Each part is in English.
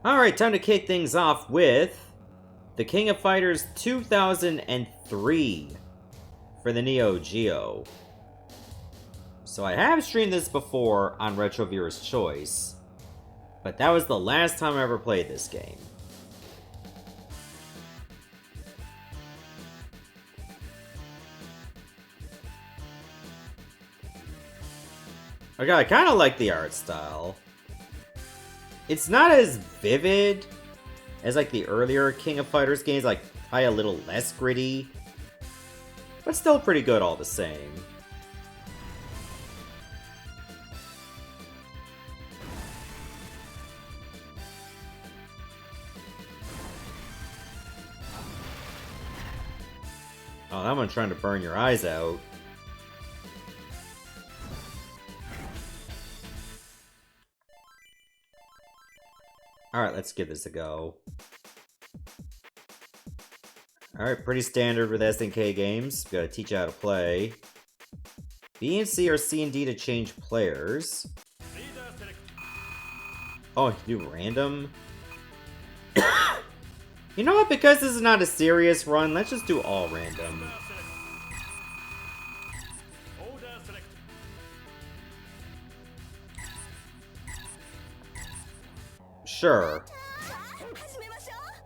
Alright, time to kick things off with the King of Fighters 2003 for the Neo Geo. So I have streamed this before on Retro Viewer's Choice, but that was the last time I ever played this game. Okay, I kind of like the art style. It's not as vivid as like the earlier King of Fighters games, like probably a little less gritty, but still pretty good all the same. Oh, that one's trying to burn your eyes out. Alright, let's give this a go. Alright, pretty standard with SNK games. Gotta teach you how to play. B and C or C and D to change players. Oh, you do random? You know what? Because this is not a serious run, let's just do all random. Sure.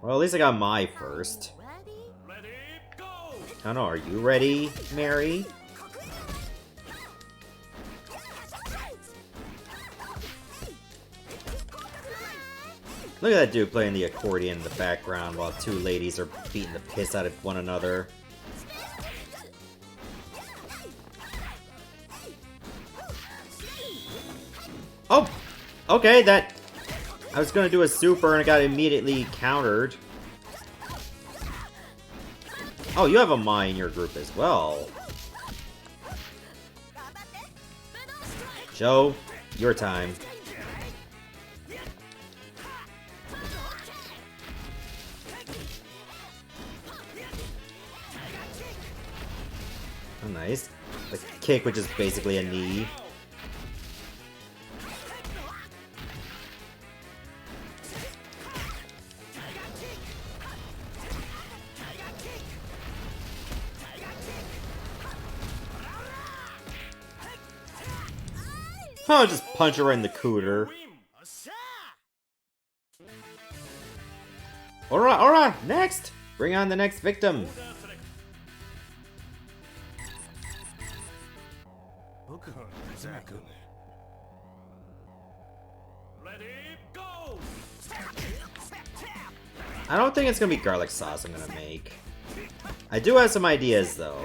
Well, at least I got my first. I don't know, are you ready, Mary? Look at that dude playing the accordion in the background while two ladies are beating the piss out of one another. Oh! Okay, that... I was gonna do a super and it got immediately countered. Oh, you have a Mai in your group as well. Joe, your time. Oh, nice. The kick, which is basically a knee. Oh, just punch her in the cooter. Alright, alright, next! Bring on the next victim. I don't think it's gonna be garlic sauce I'm gonna make. I do have some ideas though.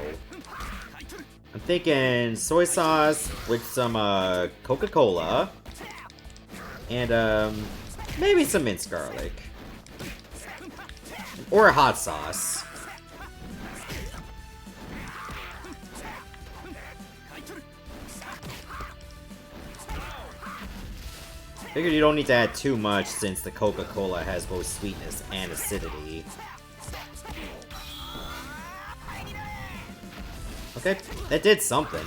I'm thinking soy sauce with some Coca-Cola and maybe some minced garlic or a hot sauce. Figured you don't need to add too much since the Coca-Cola has both sweetness and acidity. Okay, that did something.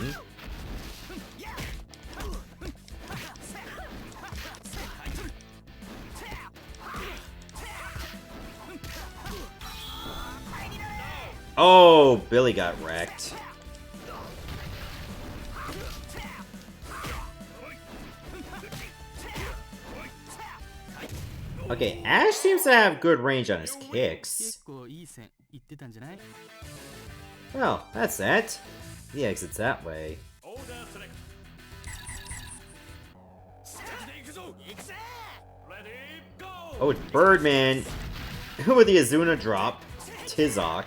Oh, Billy got wrecked. Okay, Ash seems to have good range on his kicks. Well, that's that. The exit's that way. Oh, it's Birdman with the Azuna drop. Tizok.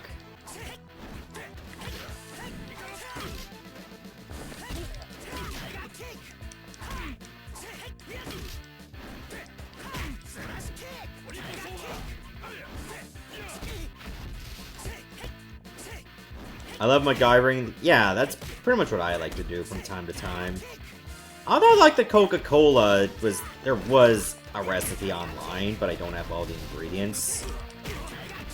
I love MacGyvering. Yeah, that's pretty much what I like to do from time to time. Although, like the Coca-Cola, there was a recipe online, but I don't have all the ingredients.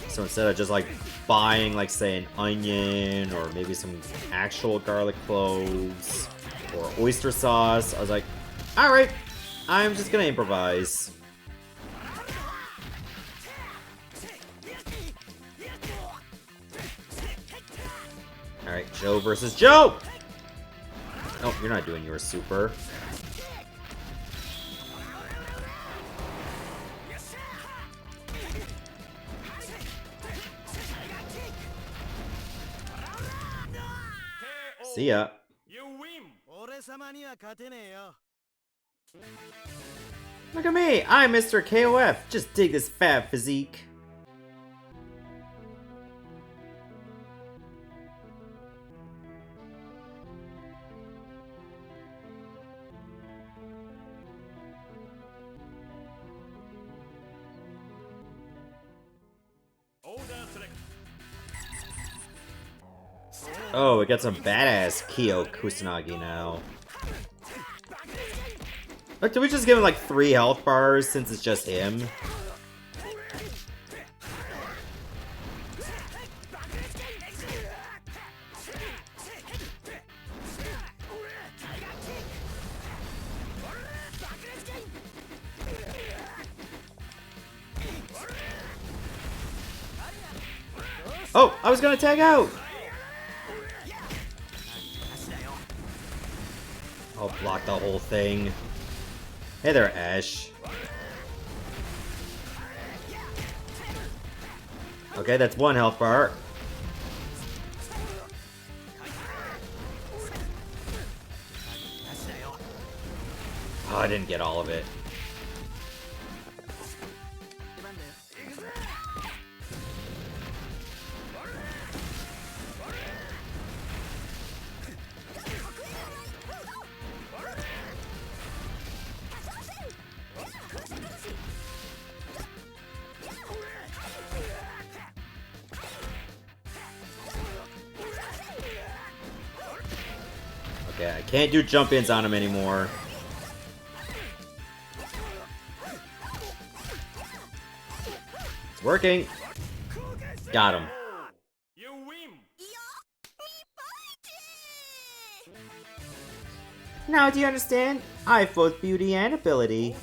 So instead of just like buying, like say, an onion or maybe some actual garlic cloves or oyster sauce, I was like, all right, I'm just gonna improvise. Joe versus Joe! Oh, you're not doing your super. See ya. Look at me! I'm Mr. KOF! Just dig this fab physique. Oh, we got some badass Kyo Kusanagi now. Look, did we just give him like 3 health bars since it's just him? Oh, I was gonna tag out! I'll block the whole thing. Hey there, Ash. Okay, that's 1 health bar. Oh, I didn't get all of it. Okay, I can't do jump-ins on him anymore. It's working. Got him. Now do you understand? I have both beauty and ability.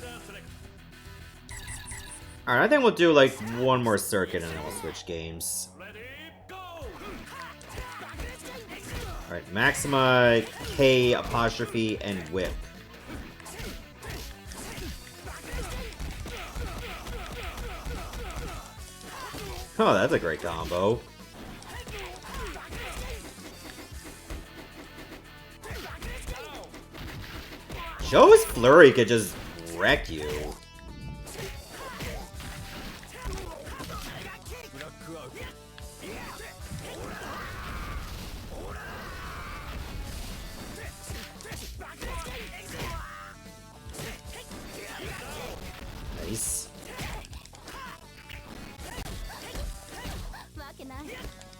Alright, I think we'll do like 1 more circuit and then we'll switch games. Alright, Maxima, K, apostrophe, and whip. Oh, that's a great combo. Joe's flurry could just wreck you. Nice.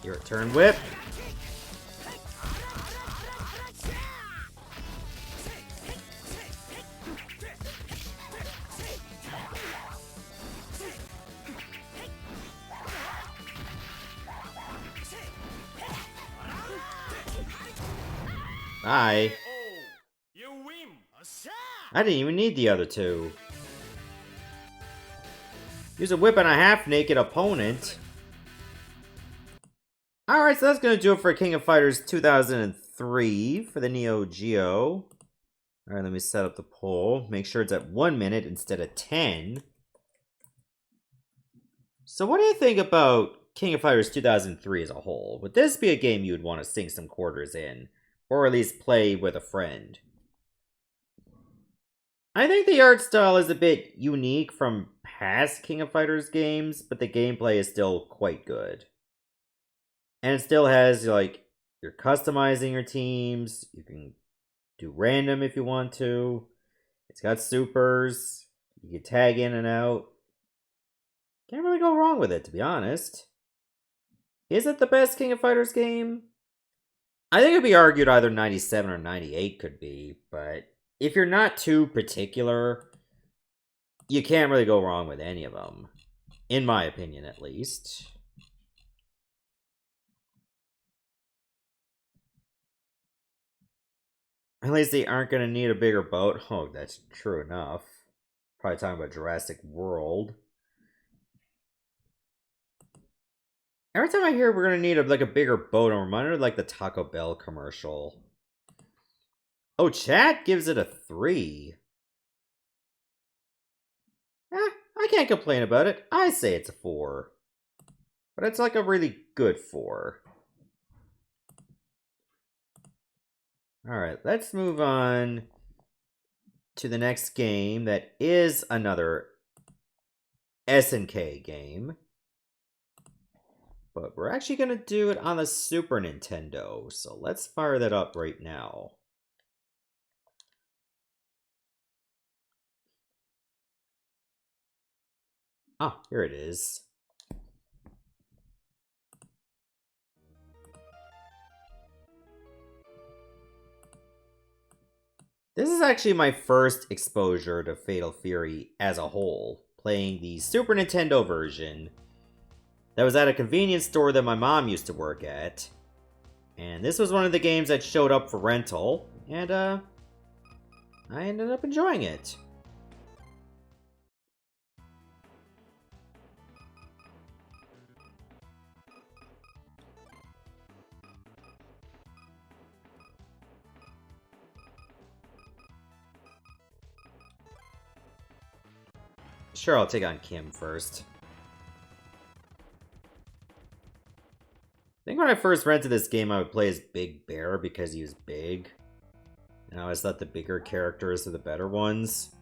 Your return whip. Bye. I didn't even need the other 2. Use a whip on a half-naked opponent. Alright, so that's gonna do it for King of Fighters 2003 for the Neo Geo. Alright, let me set up the poll. Make sure it's at 1 minute instead of 10. So what do you think about King of Fighters 2003 as a whole? Would this be a game you would want to sink some quarters in? Or at least play with a friend? I think the art style is a bit unique from past King of Fighters games, but the gameplay is still quite good. And it still has, like, you're customizing your teams, you can do random if you want to, it's got supers, you can tag in and out. Can't really go wrong with it, to be honest. Is it the best King of Fighters game? I think it'd be argued either 97 or 98 could be, but if you're not too particular, you can't really go wrong with any of them. In my opinion, at least. At least they aren't going to need a bigger boat. Oh, that's true enough. Probably talking about Jurassic World. Every time I hear we're gonna need like a bigger boat, I'm reminded of like the Taco Bell commercial. Oh, chat gives it a 3. I can't complain about it. I say it's a 4. But it's like a really good 4. Alright, let's move on to the next game that is another SNK game. But we're actually going to do it on the Super Nintendo, so let's fire that up right now. Ah, here it is. This is actually my first exposure to Fatal Fury as a whole, playing the Super Nintendo version that was at a convenience store that my mom used to work at. And this was one of the games that showed up for rental, and I ended up enjoying it. Sure, I'll take on Kim first. I think when I first rented this game, I would play as Big Bear because he was big. And I always thought the bigger characters are the better ones.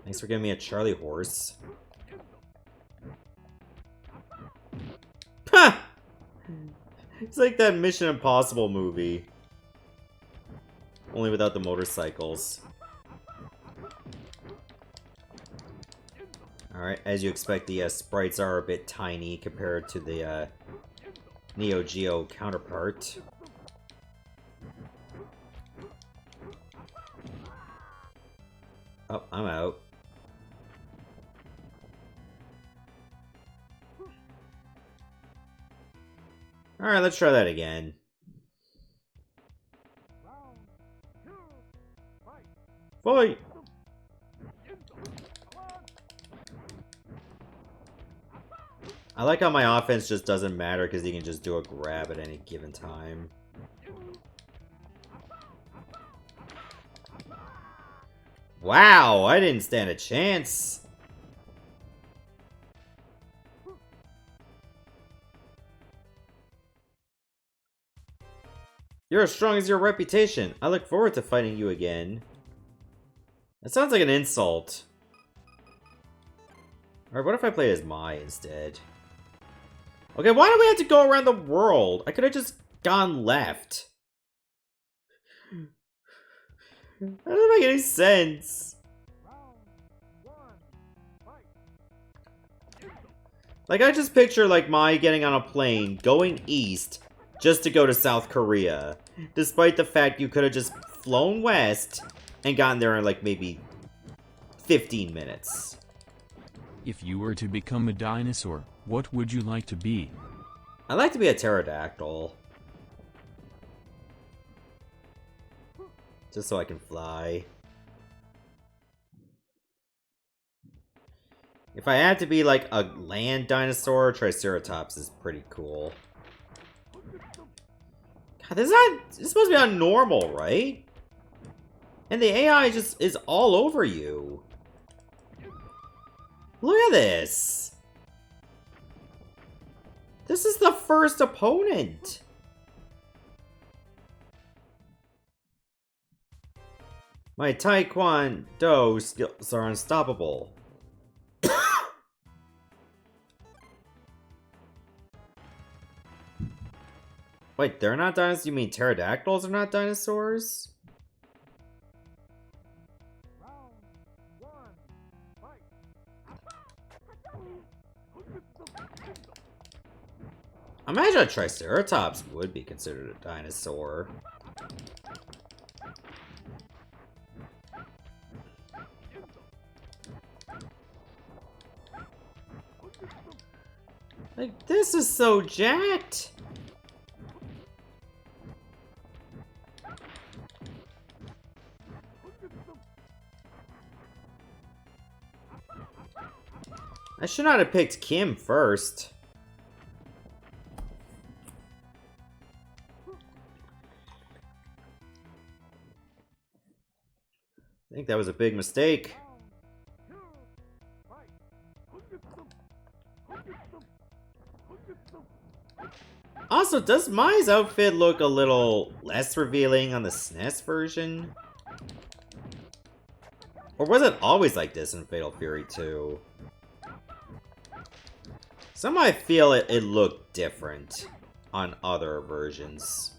Thanks for giving me a Charlie horse. Ha! It's like that Mission Impossible movie. Only without the motorcycles. Alright, as you expect, the sprites are a bit tiny compared to the Neo Geo counterpart. Oh, I'm out. Alright, let's try that again. Fight! I like how my offense just doesn't matter because you can just do a grab at any given time. Wow, I didn't stand a chance. You're as strong as your reputation. I look forward to fighting you again. That sounds like an insult. Alright, what if I play as Mai instead? Okay, why do we have to go around the world? I could have just gone left. That doesn't make any sense. Like, I just picture, like, Mai getting on a plane, going east, just to go to South Korea. Despite the fact you could have just flown west and gotten there in, like, maybe 15 minutes. If you were to become a dinosaur, what would you like to be? I'd like to be a pterodactyl. Just so I can fly. If I had to be like a land dinosaur, Triceratops is pretty cool. God, this is supposed to be on normal, right? And the AI just is all over you. Look at this. This is the first opponent. My Taekwondo skills are unstoppable. Wait, they're not dinosaurs? You mean pterodactyls are not dinosaurs? I imagine a Triceratops would be considered a dinosaur. Like, this is so jacked! I should not have picked Kim first. I think that was a big mistake. Also, does Mai's outfit look a little less revealing on the SNES version? Or was it always like this in Fatal Fury 2? Somehow I feel it looked different on other versions.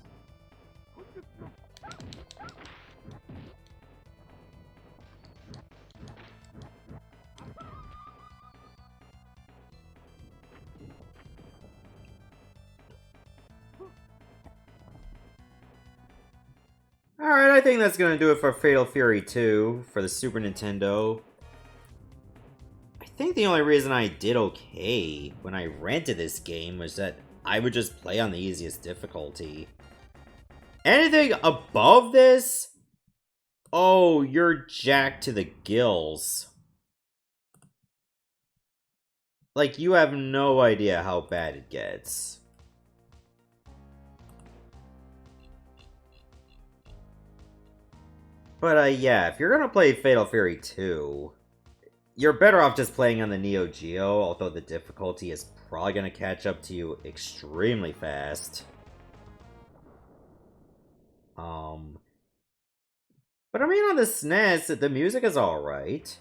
Alright, I think that's gonna do it for Fatal Fury 2 for the Super Nintendo. I think the only reason I did okay when I rented this game was that I would just play on the easiest difficulty. Anything above this? Oh, you're jacked to the gills. Like, you have no idea how bad it gets. But, yeah, if you're gonna play Fatal Fury 2, you're better off just playing on the Neo Geo, although the difficulty is probably gonna catch up to you extremely fast. But I mean, on the SNES, the music is alright.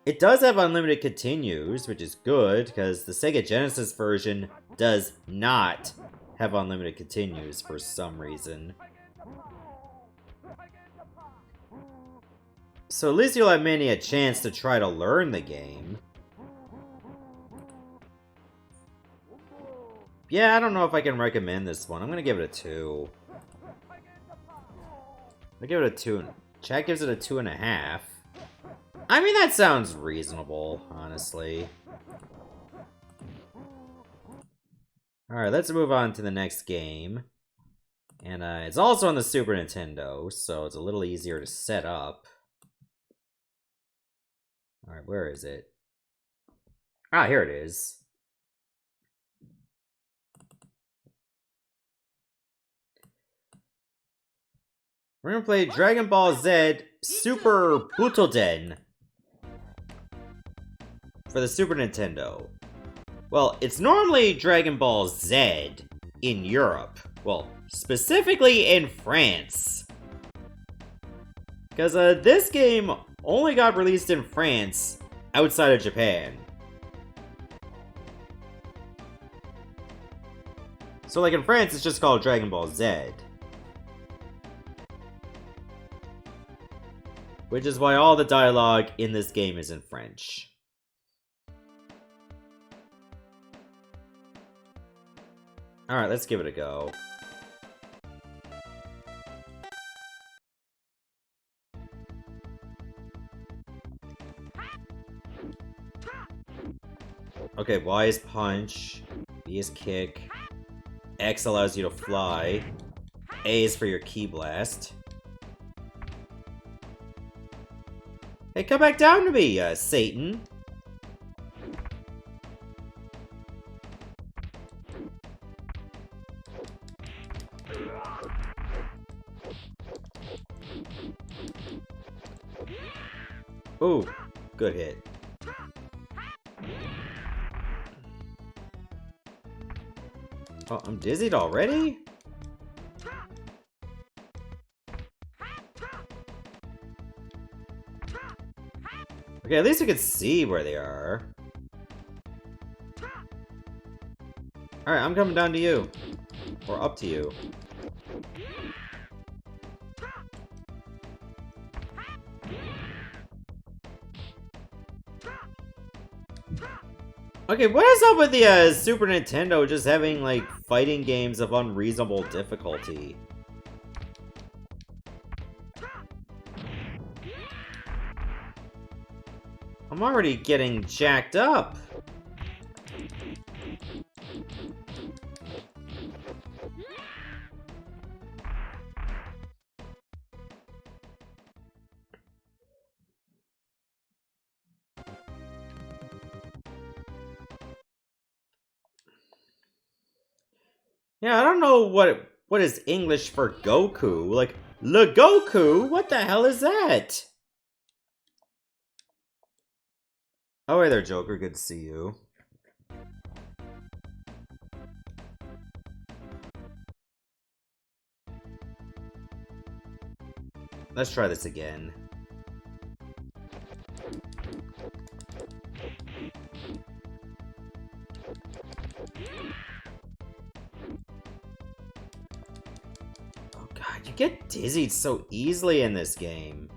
It does have unlimited continues, which is good, because the Sega Genesis version does not have unlimited continues for some reason. So at least you'll have Manny a chance to try to learn the game. Yeah, I don't know if I can recommend this one. I'm gonna give it a 2. I'll give it a 2. Chat gives it a 2.5. I mean, that sounds reasonable, honestly. Alright, let's move on to the next game. And it's also on the Super Nintendo, so it's a little easier to set up. Alright, where is it? Ah, here it is. We're gonna play Dragon Ball Z Super Butouden for the Super Nintendo. Well, it's normally Dragon Ball Z in Europe. Well, specifically in France. Because this game only got released in France outside of Japan. So like in France, it's just called Dragon Ball Z. Which is why all the dialogue in this game is in French. Alright, let's give it a go. Okay, Y is punch, B is kick, X allows you to fly, A is for your ki blast. Hey, come back down to me, Satan. Ooh, good hit. Oh, I'm dizzied already? Okay, at least I can see where they are. Alright, I'm coming down to you. Or up to you. Okay, what is up with the Super Nintendo just having, like, fighting games of unreasonable difficulty? I'm already getting jacked up. Yeah, I don't know what is English for Goku. Like, Le Goku? What the hell is that? Oh, hey there, Joker. Good to see you. Let's try this again. Oh god, you get dizzied so easily in this game.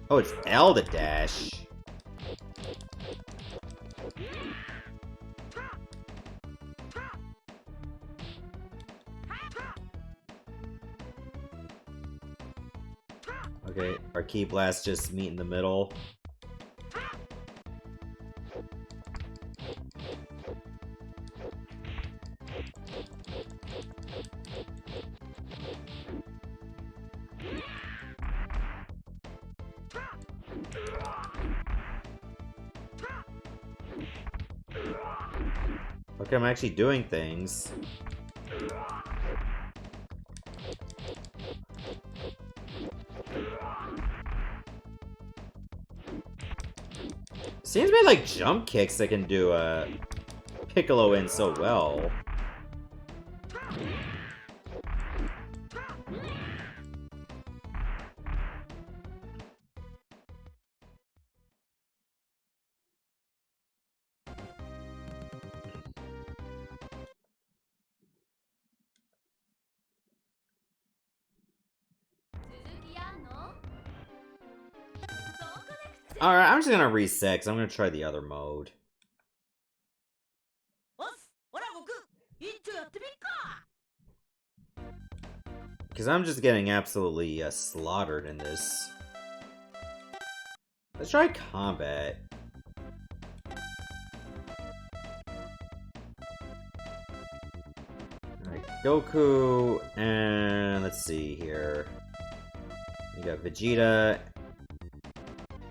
Oh, it's L to dash. Okay, our key blasts just meet in the middle. Okay, I'm actually doing things. Seems to be like jump kicks that can do Piccolo in so well. Alright, I'm just gonna reset, because I'm gonna try the other mode. Because I'm just getting absolutely slaughtered in this. Let's try Kombat. Alright, Goku, and let's see here. We got Vegeta,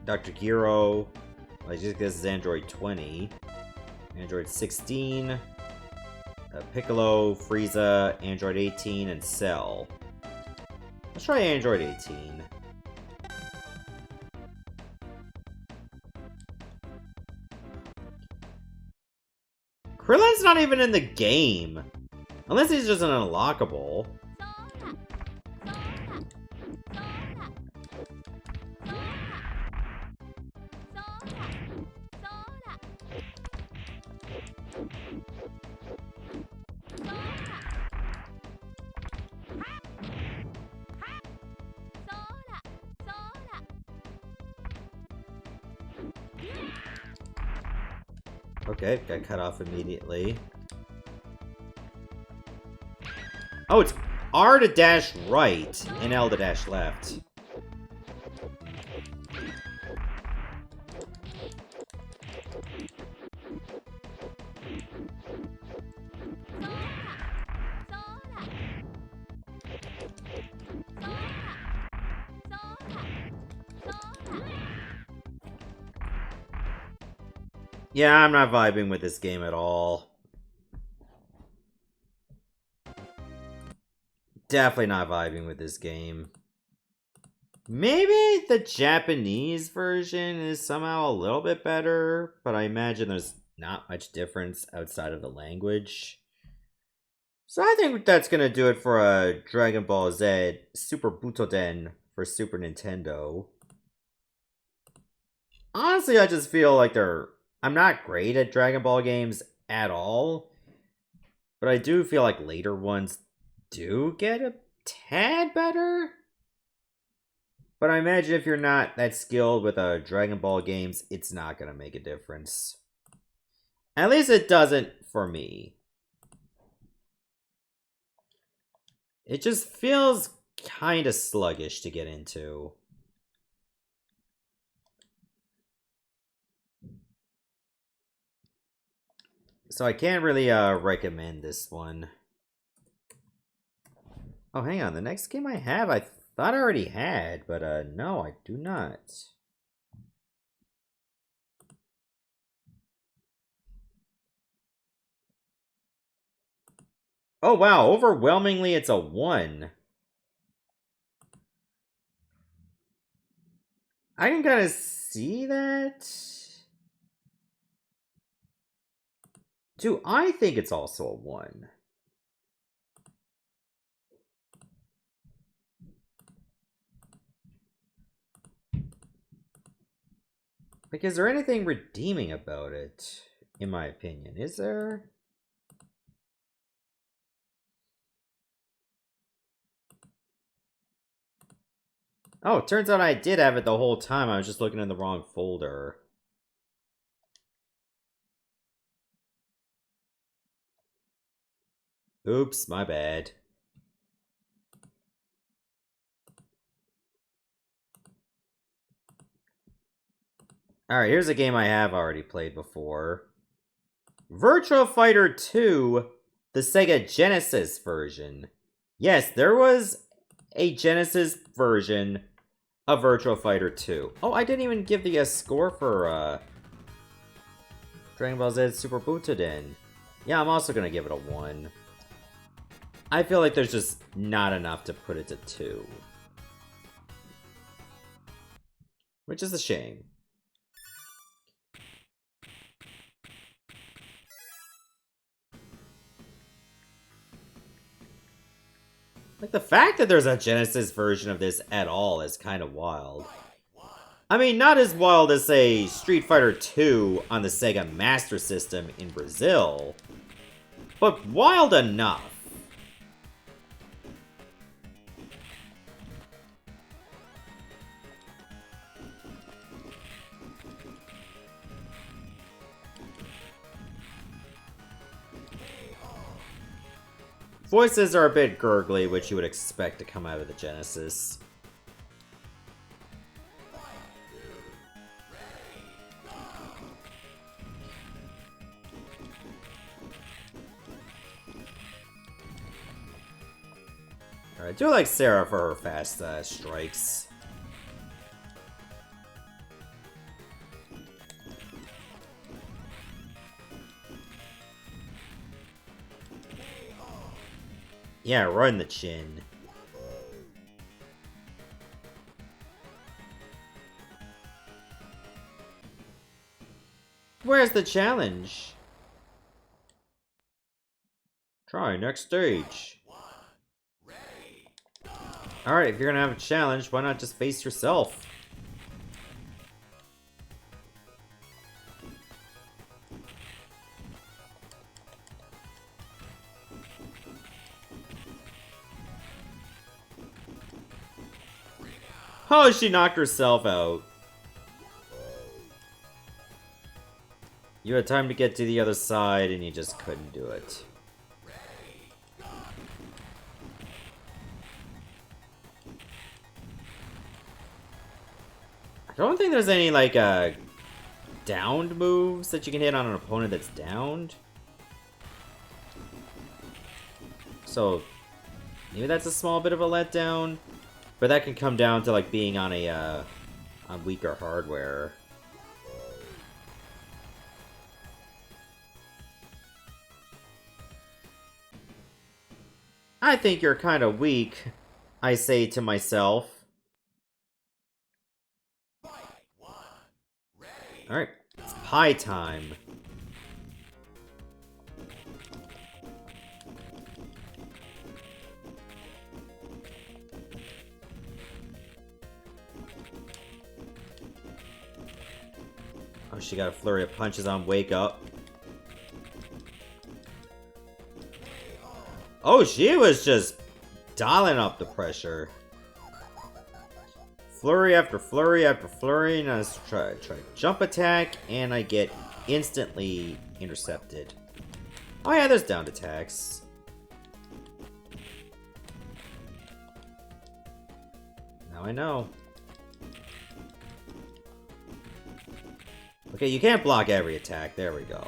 Dr. Gero, I just guess is Android 20, Android 16, Piccolo, Frieza, Android 18, and Cell. Let's try Android 18. Krillin's not even in the game. Unless he's just an unlockable. Okay, got cut off immediately. Oh, it's R to dash right and L to dash left. Yeah, I'm not vibing with this game at all. Definitely not vibing with this game. Maybe the Japanese version is somehow a little bit better, but I imagine there's not much difference outside of the language. So I think that's gonna do it for a Dragon Ball Z Super Butouden for Super Nintendo. Honestly, I just feel like I'm not great at Dragon Ball games at all, but I do feel like later ones do get a tad better. But I imagine if you're not that skilled with Dragon Ball games, it's not going to make a difference. At least it doesn't for me. It just feels kind of sluggish to get into. So I can't really recommend this one. Oh, hang on. The next game I have, I thought I already had, but no, I do not. Oh wow, overwhelmingly it's a 1. I can kind of see that. Do I think it's also a 1? Like, is there anything redeeming about it, in my opinion? Is there? Oh, it turns out I did have it the whole time. I was just looking in the wrong folder. Oops, my bad. Alright, here's a game I have already played before. Virtua Fighter 2, the Sega Genesis version. Yes, there was a Genesis version of Virtua Fighter 2. Oh, I didn't even give the score for Dragon Ball Z Super Butouden. Yeah, I'm also gonna give it a 1. I feel like there's just not enough to put it to 2. Which is a shame. Like, the fact that there's a Genesis version of this at all is kind of wild. I mean, not as wild as, say, Street Fighter 2 on the Sega Master System in Brazil, but wild enough. Voices are a bit gurgly, which you would expect to come out of the Genesis. Alright, I do like Sarah for her fast strikes. Yeah, right in the chin. Where's the challenge? Try next stage. Alright, if you're gonna have a challenge, why not just face yourself? Oh, she knocked herself out. You had time to get to the other side and you just couldn't do it. I don't think there's any, like, downed moves that you can hit on an opponent that's downed. So, maybe that's a small bit of a letdown. But that can come down to, like, being on a, on weaker hardware. I think you're kind of weak, I say to myself. Alright, it's pie time. Oh, she got a flurry of punches on Wake Up. Oh, she was just dialing up the pressure. Flurry after flurry after flurry, and I was try jump attack, and I get instantly intercepted. Oh yeah, there's downed attacks. Now I know. Okay, you can't block every attack. There we go.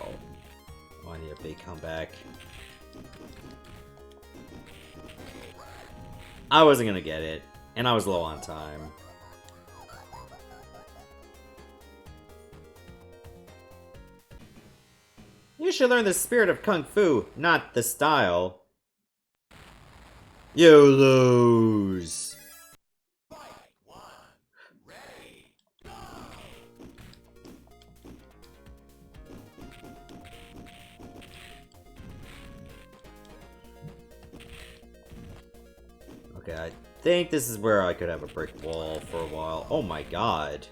Oh, I need a big comeback. I wasn't gonna get it, and I was low on time. You should learn the spirit of Kung Fu, not the style. You lose. Okay, I think this is where I could have a brick wall for a while. Oh my god.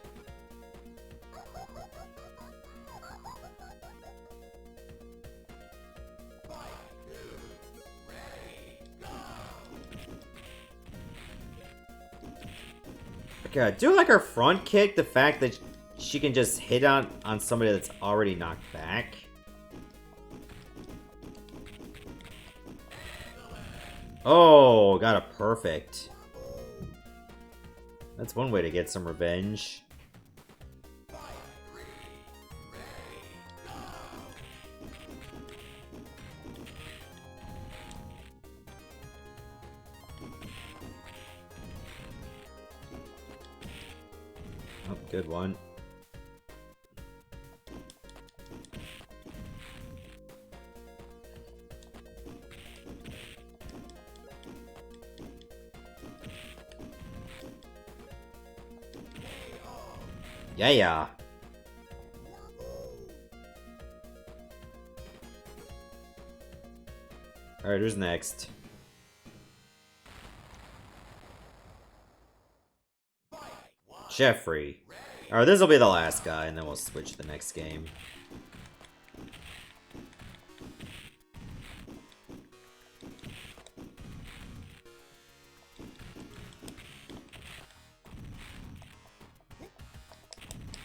Okay, I do like her front kick, the fact that she can just hit on somebody that's already knocked back. Oh, got a perfect. That's one way to get some revenge. Oh, good one. Yeah. Alright, who's next? Jeffrey. Alright, this will be the last guy, and then we'll switch to the next game.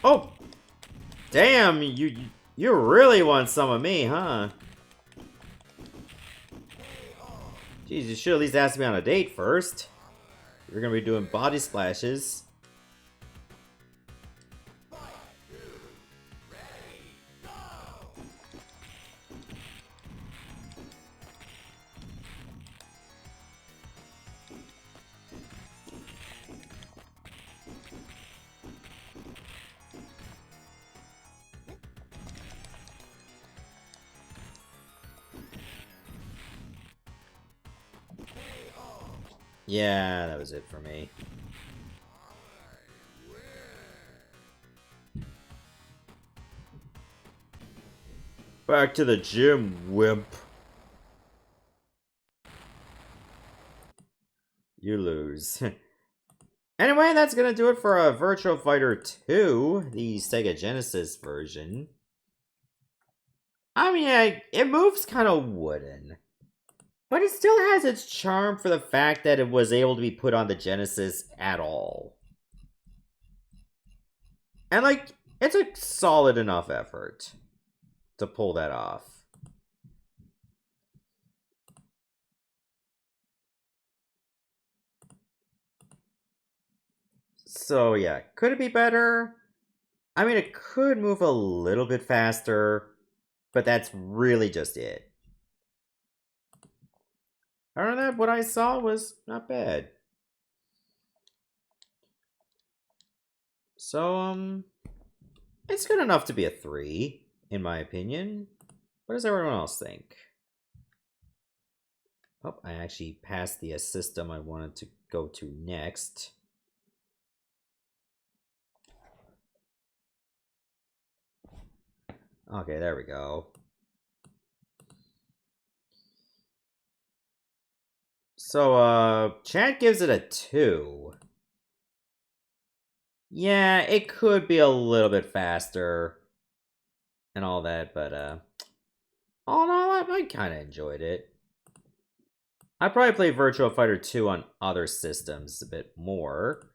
Oh! Damn, you really want some of me, huh? Jeez, you should at least ask me on a date first. You're gonna be doing body splashes. Yeah, that was it for me. Back to the gym, wimp. You lose. Anyway, that's gonna do it for Virtua Fighter 2, the Sega Genesis version. I mean, it moves kind of wooden. But it still has its charm for the fact that it was able to be put on the Genesis at all. And, like, it's a solid enough effort to pull that off. So, yeah, could it be better? I mean, it could move a little bit faster, but that's really just it. Other than that, what I saw was not bad. So, it's good enough to be a 3, in my opinion. What does everyone else think? Oh, I actually passed the system I wanted to go to next. Okay, there we go. So, chat gives it a 2. Yeah, it could be a little bit faster and all that, but, all in all, I kind of enjoyed it. I'd probably play Virtua Fighter 2 on other systems a bit more.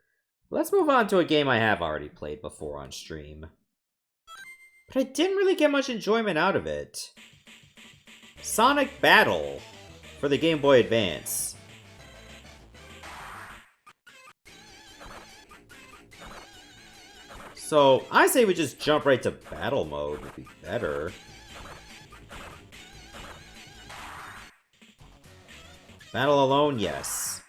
Let's move on to a game I have already played before on stream. But I didn't really get much enjoyment out of it. Sonic Battle for the Game Boy Advance. So, I say we just jump right to battle mode would be better. Battle alone, yes.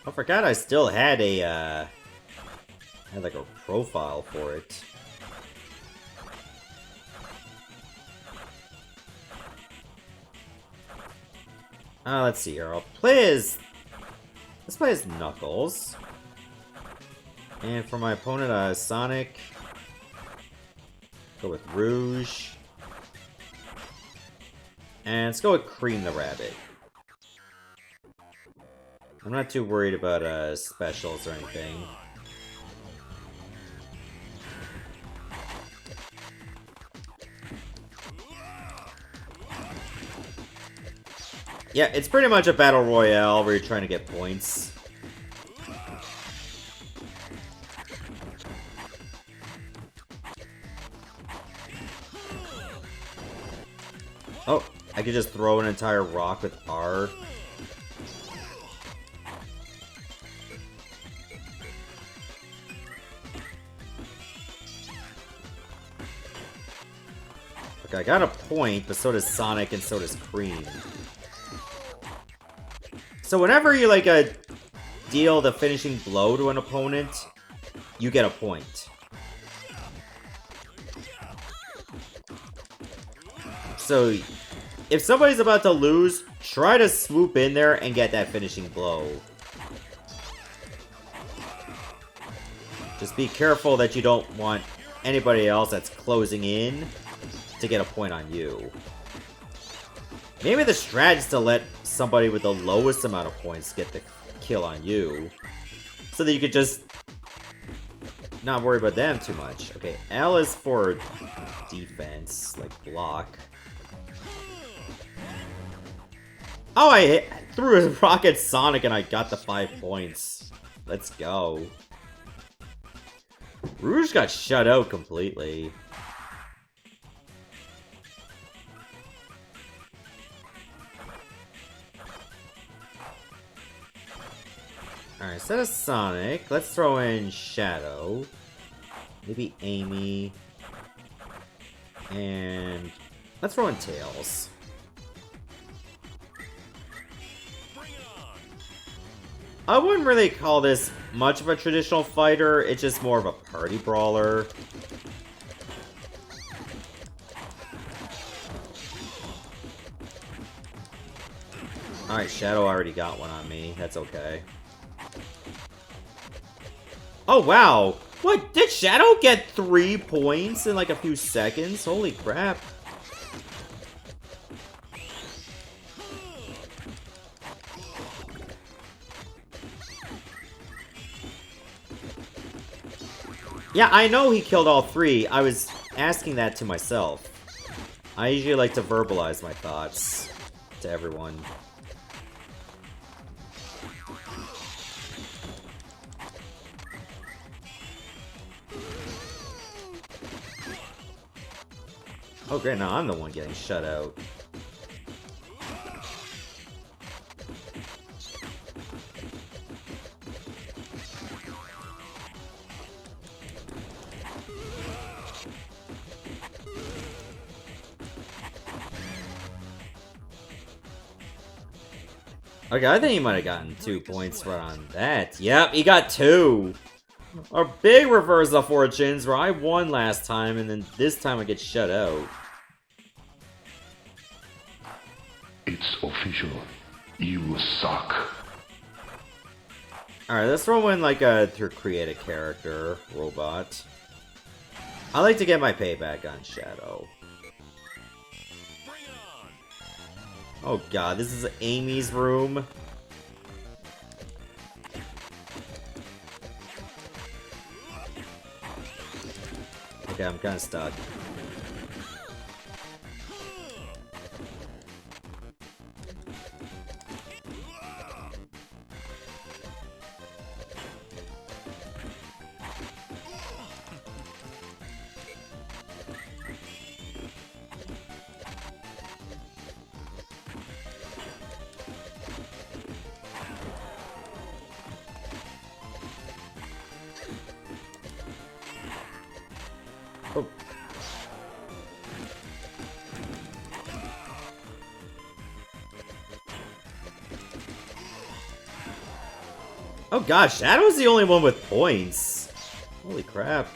I forgot I still had a, had like a profile for it. Let's see here. I'll play as... Let's play as Knuckles. And for my opponent, Sonic. Go with Rouge. And let's go with Cream the Rabbit. I'm not too worried about specials or anything. Yeah, it's pretty much a battle royale where you're trying to get points. Oh, I could just throw an entire rock with R. Okay, I got a point, but so does Sonic and so does Cream. So whenever you, like, deal the finishing blow to an opponent, you get a point. So, if somebody's about to lose, try to swoop in there and get that finishing blow. Just be careful that you don't want anybody else that's closing in to get a point on you. Maybe the strat is to let somebody with the lowest amount of points get the kill on you. So that you could just not worry about them too much. Okay, L is for defense, like block. Oh, I threw a rock at Sonic and I got the 5 points. Let's go. Rouge got shut out completely. Alright, instead of Sonic, let's throw in Shadow. Maybe Amy. And let's throw in Tails. I wouldn't really call this much of a traditional fighter, it's just more of a party brawler. Alright, Shadow already got one on me, that's okay. Oh, wow! What? Did Shadow get 3 points in like a few seconds? Holy crap. Yeah, I know he killed all 3. I was asking that to myself. I usually like to verbalize my thoughts to everyone. Oh great, now I'm the one getting shut out. Okay, I think he might have gotten 2 points right on that. Yep, he got 2! A big reverse of fortunes where I won last time and then this time I get shut out. It's official. You suck. Alright, let's throw in like a create a character robot. I like to get my payback on Shadow. Oh god, this is Amy's room. Okay, I'm kinda stuck. Oh. Oh gosh, Shadow's the only one with points. Holy crap.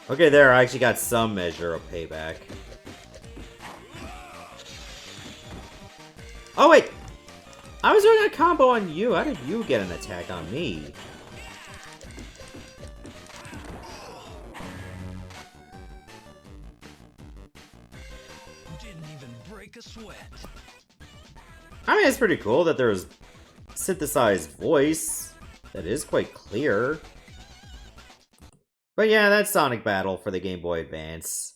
Okay, there, I actually got some measure of payback. Oh, wait! I was doing a combo on you. How did you get an attack on me? Didn't even break a sweat. I mean, it's pretty cool that there's synthesized voice that is quite clear. But yeah, that's Sonic Battle for the Game Boy Advance.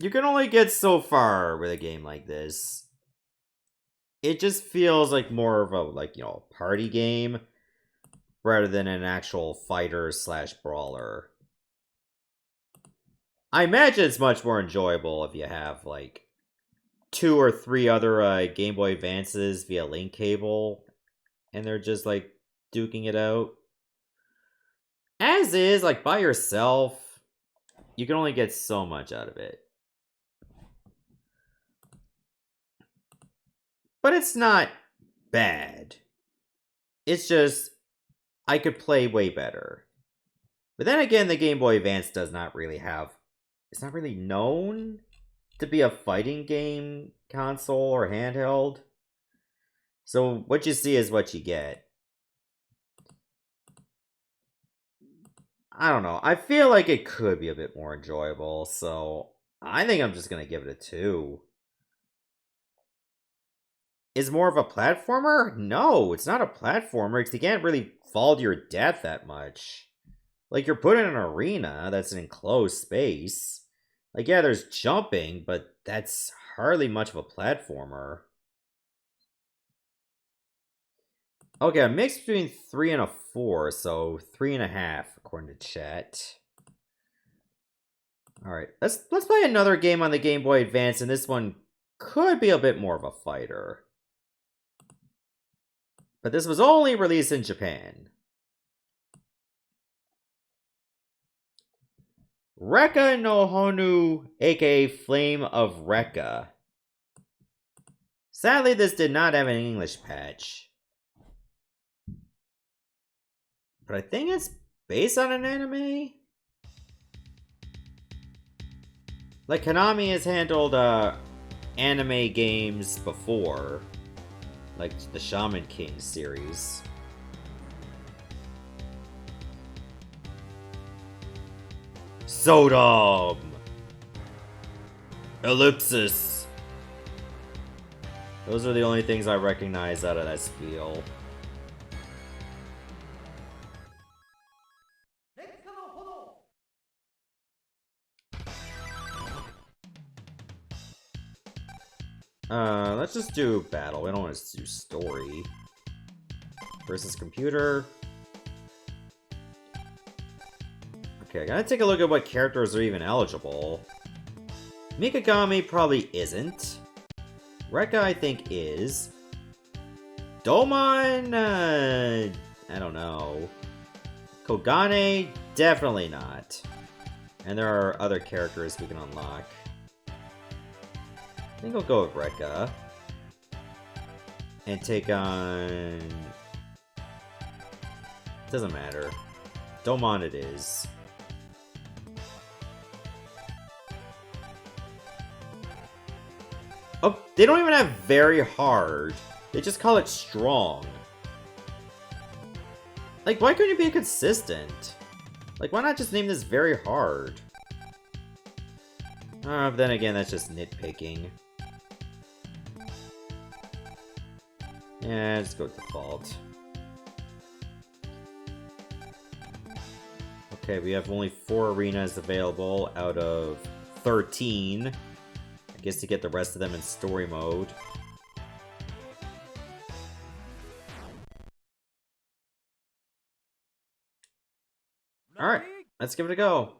You can only get so far with a game like this. It just feels like more of a, like, you know, party game rather than an actual fighter slash brawler. I imagine it's much more enjoyable if you have, like, 2 or 3 other Game Boy Advances via link cable, and they're just, like, duking it out. As is, like, by yourself, you can only get so much out of it. But it's not bad. It's just, I could play way better. But then again, the Game Boy Advance does not really have... It's not really known to be a fighting game console or handheld. So what you see is what you get. I don't know. I feel like it could be a bit more enjoyable, so I think I'm just going to give it a 2. Is more of a platformer? No, it's not a platformer, because you can't really fall to your death that much. Like, you're put in an arena that's an enclosed space. Like, yeah, there's jumping, but that's hardly much of a platformer. Okay, a mix between 3 and a 4, so 3.5 according to chat. Alright, let's play another game on the Game Boy Advance, and this one could be a bit more of a fighter. But this was only released in Japan. Recca no Honoo, aka Flame of Recca. Sadly, this did not have an English patch. But I think it's based on an anime? Like, Konami has handled anime games before. Like the Shaman King series. Sodom! Ellipsis! Those are the only things I recognize out of that spiel. Let's just do battle. We don't want to do story. Versus computer. Okay, I gotta take a look at what characters are even eligible. Mikagami probably isn't. Recca, I think, is. Domon, I don't know. Kogane, definitely not. And there are other characters we can unlock. I think I'll go with Recca. And take on... Doesn't matter. Domon it is. Oh, they don't even have very hard. They just call it strong. Like, why couldn't it be consistent? Like, why not just name this very hard? But then again, that's just nitpicking. Yeah, let's go with default. Okay, we have only 4 arenas available out of 13. I guess to get the rest of them in story mode. Alright, let's give it a go.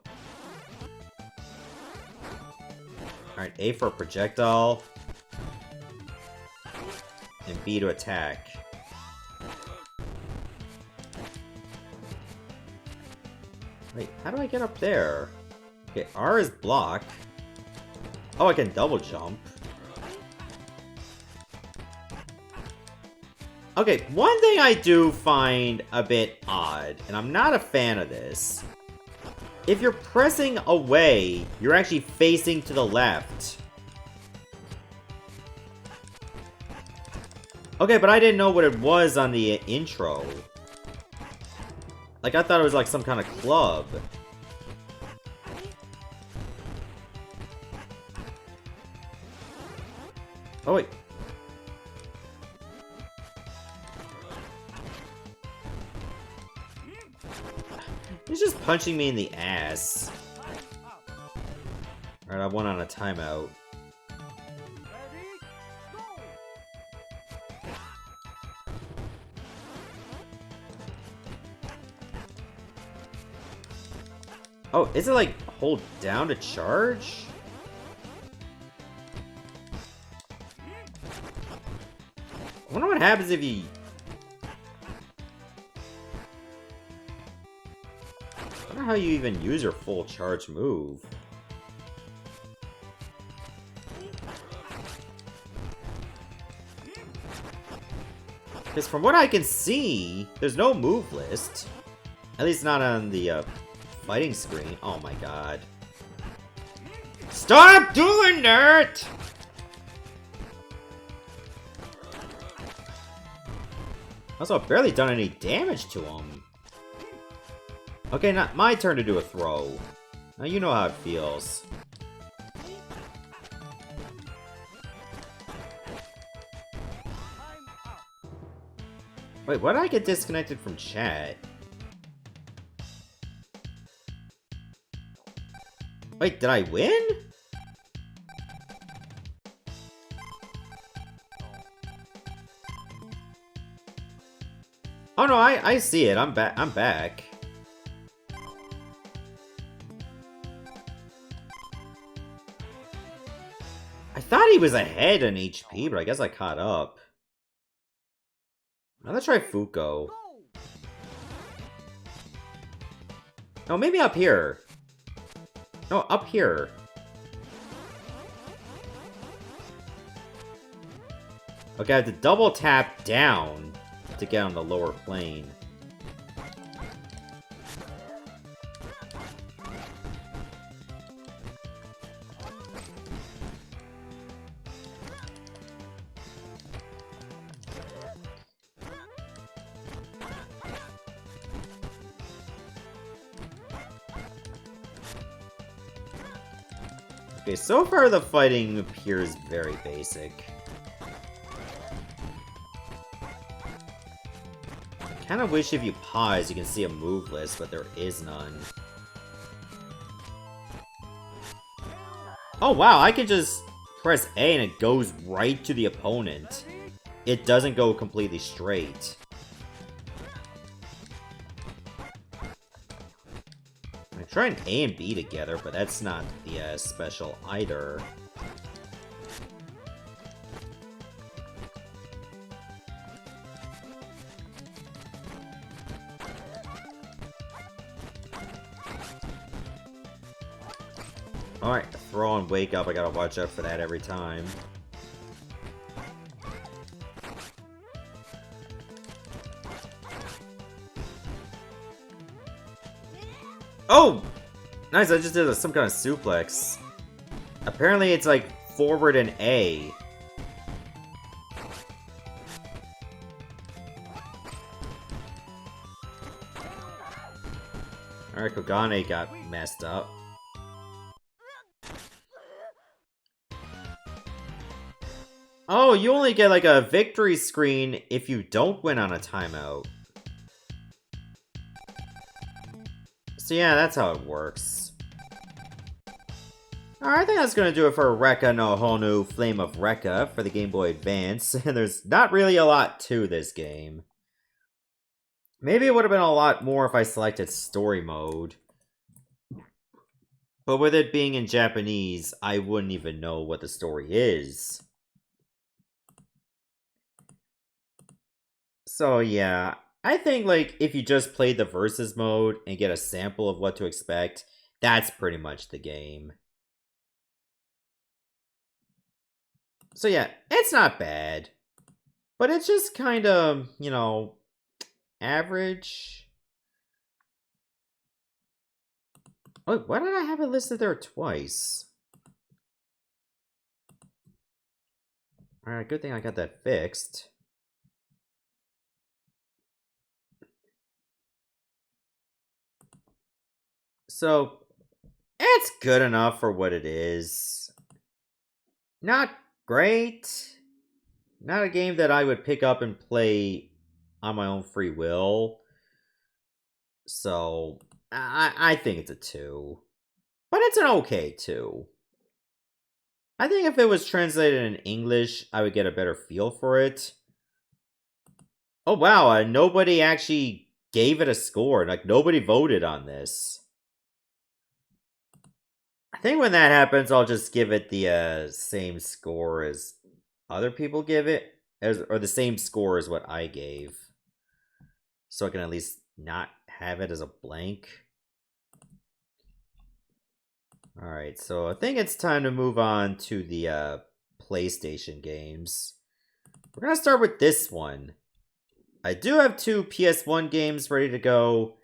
Alright, A for projectile. And B to attack. Wait, how do I get up there? Okay, R is block. Oh, I can double jump. Okay, one thing I do find a bit odd, and I'm not a fan of this, if you're pressing away, you're actually facing to the left. Okay, but I didn't know what it was on the intro. Like, I thought it was like some kind of club. Oh, wait. He's just punching me in the ass. Alright, I went on a timeout. Oh, is it like hold down to charge? I wonder what happens if you... I wonder how you even use your full charge move. Because from what I can see, there's no move list. At least not on the fighting screen. Oh my god. Stop doing that! Also, I've barely done any damage to him. Okay, not my turn to do a throw. Now you know how it feels. Wait, why did I get disconnected from chat? Wait, did I win? Oh no, I see it. I'm back. I'm back. I thought he was ahead in HP, but I guess I caught up. Now let's try Fuko. No, maybe up here. No, up here. Okay, I have to double tap down to get on the lower plane. Okay, so far the fighting appears very basic. I kinda wish if you pause you can see a move list, but there is none. Oh wow, I can just press A and it goes right to the opponent. It doesn't go completely straight. I'm trying A and B together, but that's not the special either. Alright, throw and wake up, I gotta watch out for that every time. Oh! Nice, I just did some kind of suplex. Apparently it's like forward and A. Alright, Kogane got messed up. Oh, you only get like a victory screen if you don't win on a timeout. So yeah, that's how it works. Alright, I think that's gonna do it for Recca no Honoo Flame of Recca for the Game Boy Advance. And there's not really a lot to this game. Maybe it would have been a lot more if I selected story mode. But with it being in Japanese, I wouldn't even know what the story is. So yeah, I think like if you just play the versus mode and get a sample of what to expect, that's pretty much the game. So yeah, it's not bad. But it's just kind of, you know, average. Oh, why did I have it listed there twice? Alright, good thing I got that fixed. So, it's good enough for what it is. Not great. Not a game that I would pick up and play on my own free will. So, I think it's a 2. But it's an okay 2. I think if it was translated in English, I would get a better feel for it. Oh wow, nobody actually gave it a score. Like, nobody voted on this. I think when that happens, I'll just give it the same score as other people give it. Or the same score as what I gave. So I can at least not have it as a blank. Alright, so I think it's time to move on to the PlayStation games. We're going to start with this one. I do have 2 PS1 games ready to go.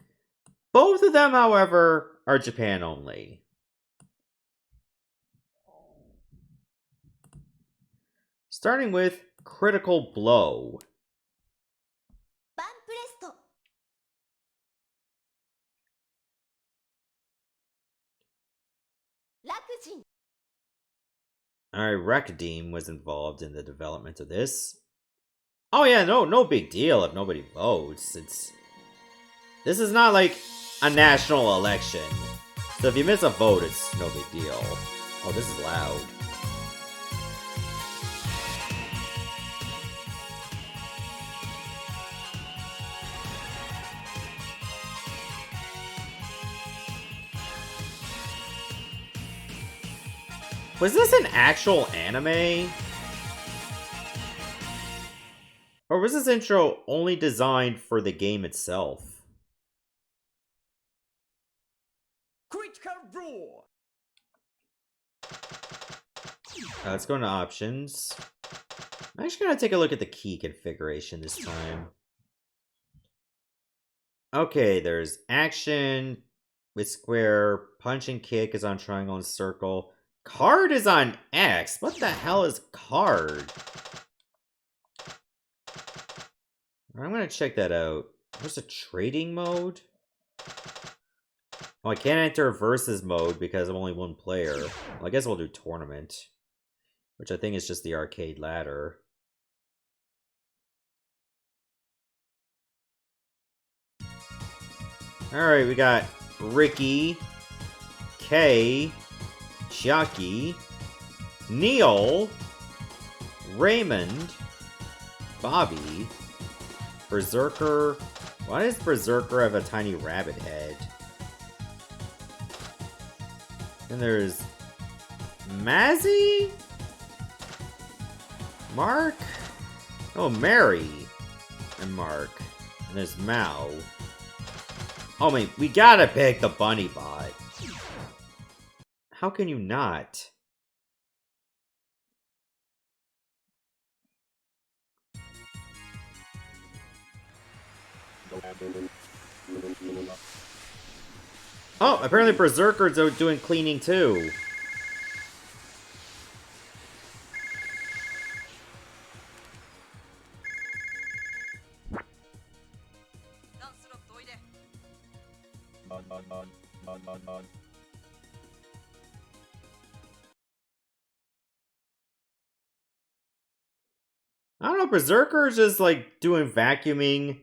Both of them, however, are Japan only. Starting with Critical Blow. Alright, Recca was involved in the development of this. Oh yeah, no big deal if nobody votes. This is not like a national election. So if you miss a vote, it's no big deal. Oh, this is loud. Was this an actual anime? Or was this intro only designed for the game itself? Critical Blow. Let's go into options. I'm actually gonna take a look at the key configuration this time. Okay, there's action with square, punch and kick is on triangle and circle. Card is on X. What the hell is card? I'm gonna check that out. There's a trading mode? Oh, I can't enter versus mode because I'm only one player. Well, I guess we'll do tournament. Which I think is just the arcade ladder. Alright, we got Ricky, Kay, Chucky, Neil, Raymond, Bobby, Berserker. Why does Berserker have a tiny rabbit head? And there's Mazzy? Mark? Oh, Mary and Mark. And there's Mao. Oh, man, we gotta pick the Bunny Bot. How can you not? Oh, apparently Berserkers are doing cleaning too. I don't know, Berserker is just like doing vacuuming.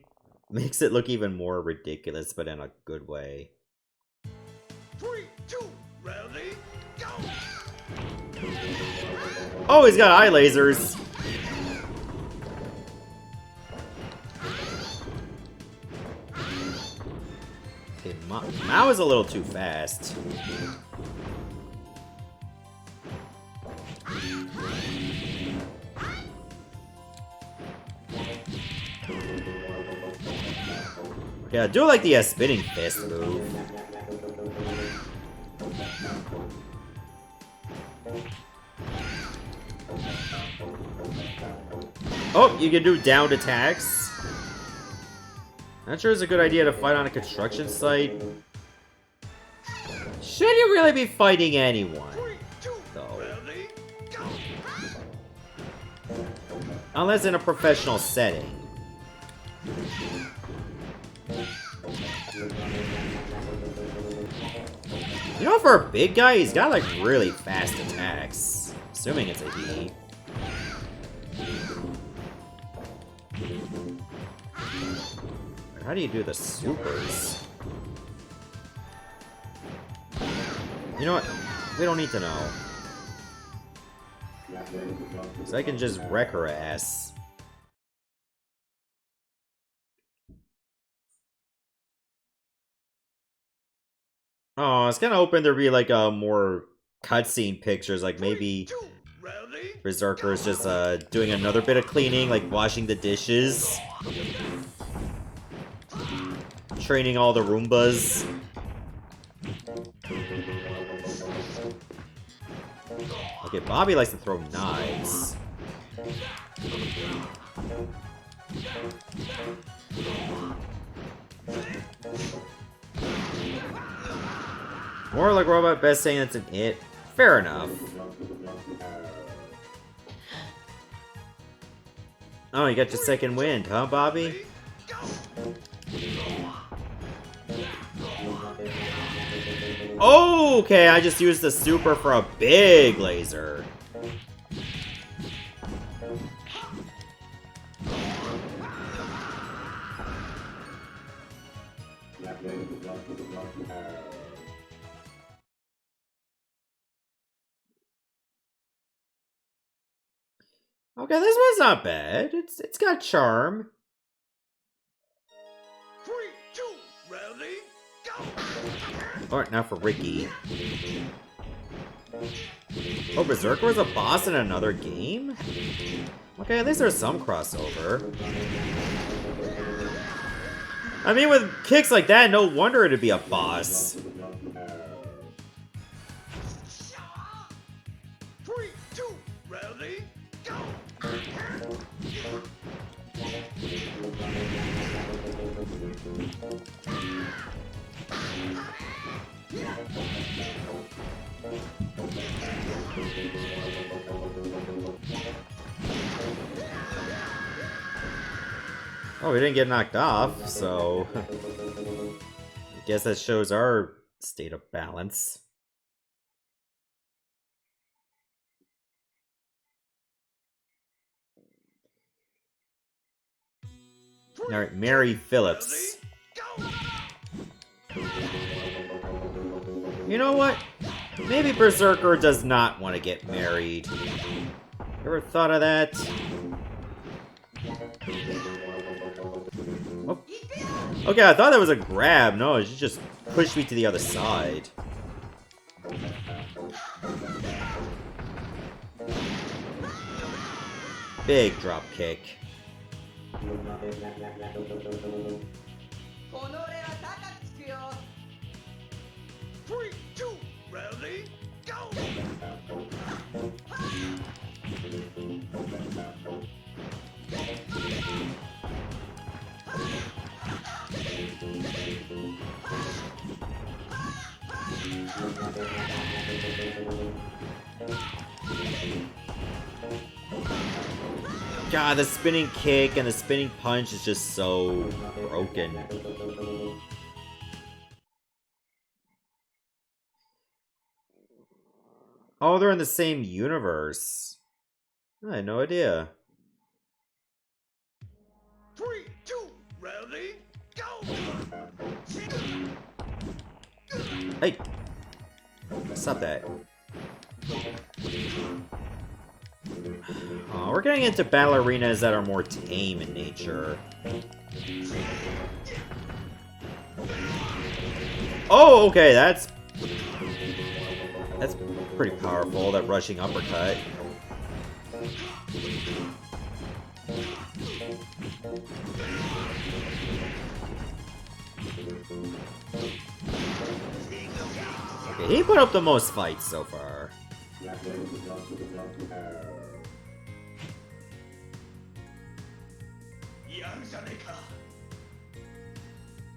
Makes it look even more ridiculous, but in a good way. 3, 2, ready, go! Oh, he's got eye lasers. Okay, Mao is a little too fast. Yeah, do like the spinning fist move. Oh, you can do downed attacks. Not sure it's a good idea to fight on a construction site. Should you really be fighting anyone? 3, 2, Though. ready, go! Unless in a professional setting. You know, for a big guy, he's got like really fast attacks. Assuming it's a he. How do you do the supers? You know what? We don't need to know. So I can just wreck her ass. Oh, I was kind of hoping there'd be like more cutscene pictures, like maybe Berserker's just doing another bit of cleaning, like washing the dishes, training all the Roombas. Okay, Bobby likes to throw knives. More like Robot Best saying that's an it. Fair enough. Oh, you got your second wind, huh, Bobby? Oh, okay, I just used the super for a big laser. Okay, this one's not bad. It's got charm. 3, 2, ready, go! Alright, now for Ricky. Oh, Berserker was a boss in another game? Okay, at least there's some crossover. I mean, with kicks like that, no wonder it'd be a boss. 3, 2, ready, go! Oh, we didn't get knocked off, so... I guess that shows our state of balance. Alright, Mary Phillips. You know what? Maybe Berserker does not want to get married. Ever thought of that? Oh. Okay, I thought that was a grab. No, she just pushed me to the other side. Big drop kick. 3, 2, ready, go! God, the spinning kick and the spinning punch is just so broken. Oh, they're in the same universe. I had no idea. 3, 2, ready, go! Hey! Stop that. Oh, we're getting into battle arenas that are more tame in nature. Oh, okay, that's pretty powerful, that rushing uppercut. Okay, he put up the most fights so far.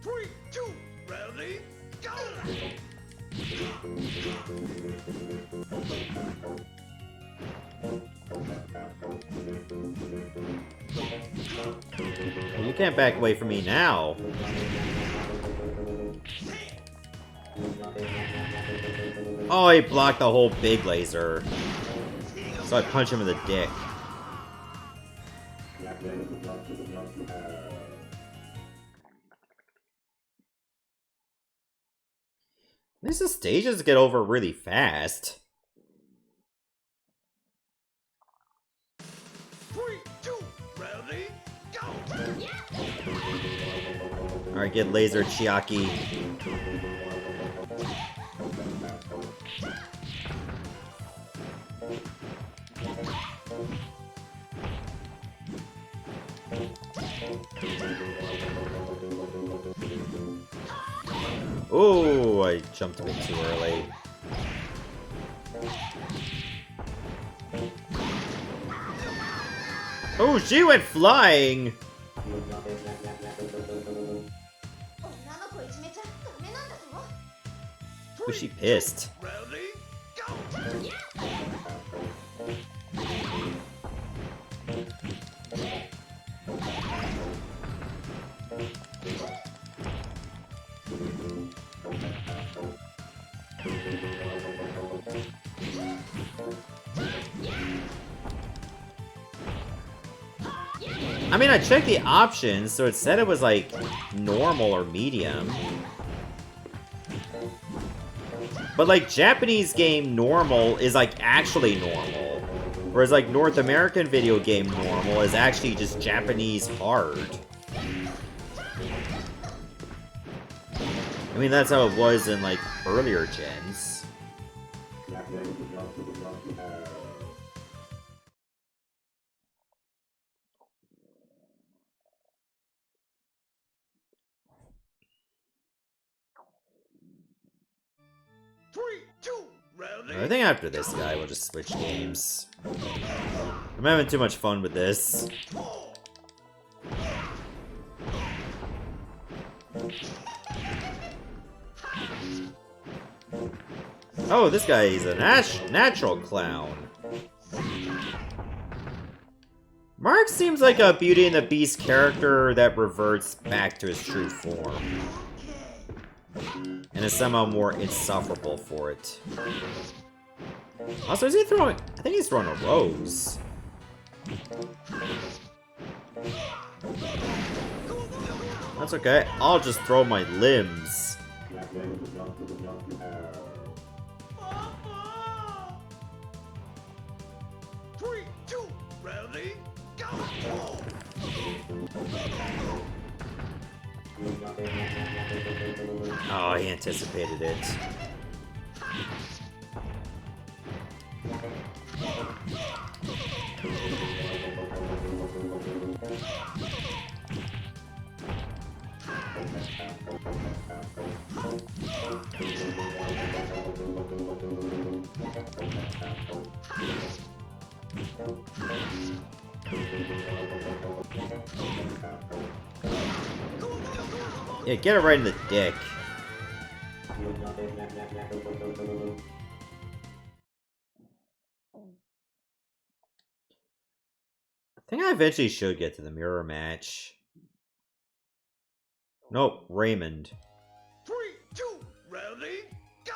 3, 2, ready, go! You can't back away from me now. Oh, he blocked the whole big laser. So I punch him in the dick. These stages get over really fast. 3, 2, ready, go! Alright, get laser Chiaki. Oh, I jumped a bit too early. Oh, she went flying! Was she pissed? Ready, go! I mean, I checked the options, so it said it was like normal or medium. But like Japanese game normal is like actually normal. Whereas like North American video game normal is actually just Japanese hard. I mean, that's how it was in like earlier gens. I think after this guy, we'll just switch games. I'm having too much fun with this. Oh, this guy is a natural clown. Mark seems like a Beauty and the Beast character that reverts back to his true form. And is somehow more insufferable for it. Also, is he throwing... I think he's throwing a rose. That's okay. I'll just throw my limbs. 3, 2, ready, go! Oh, he anticipated it. Yeah, get it right in the dick. I think I eventually should get to the mirror match. Nope, Raymond. 3, 2, ready, go!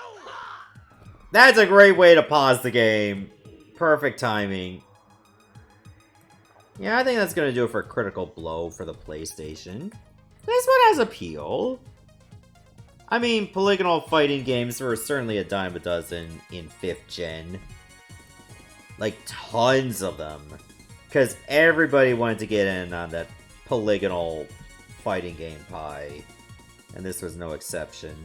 That's a great way to pause the game. Perfect timing. Yeah, I think that's gonna do it for Critical Blow for the PlayStation. This one has appeal. I mean, polygonal fighting games were certainly a dime a dozen in 5th gen. Like, tons of them. Because everybody wanted to get in on that polygonal fighting game pie. And this was no exception.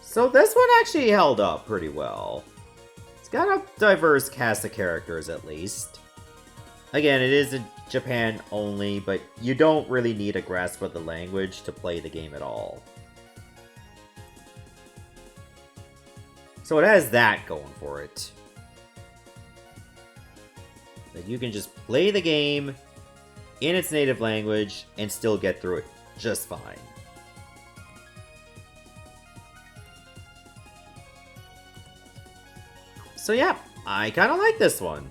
So this one actually held up pretty well. It's got a diverse cast of characters, at least. Again, it is in Japan only, but you don't really need a grasp of the language to play the game at all. So it has that going for it. That you can just play the game in its native language and still get through it just fine. So yeah, I kind of like this one.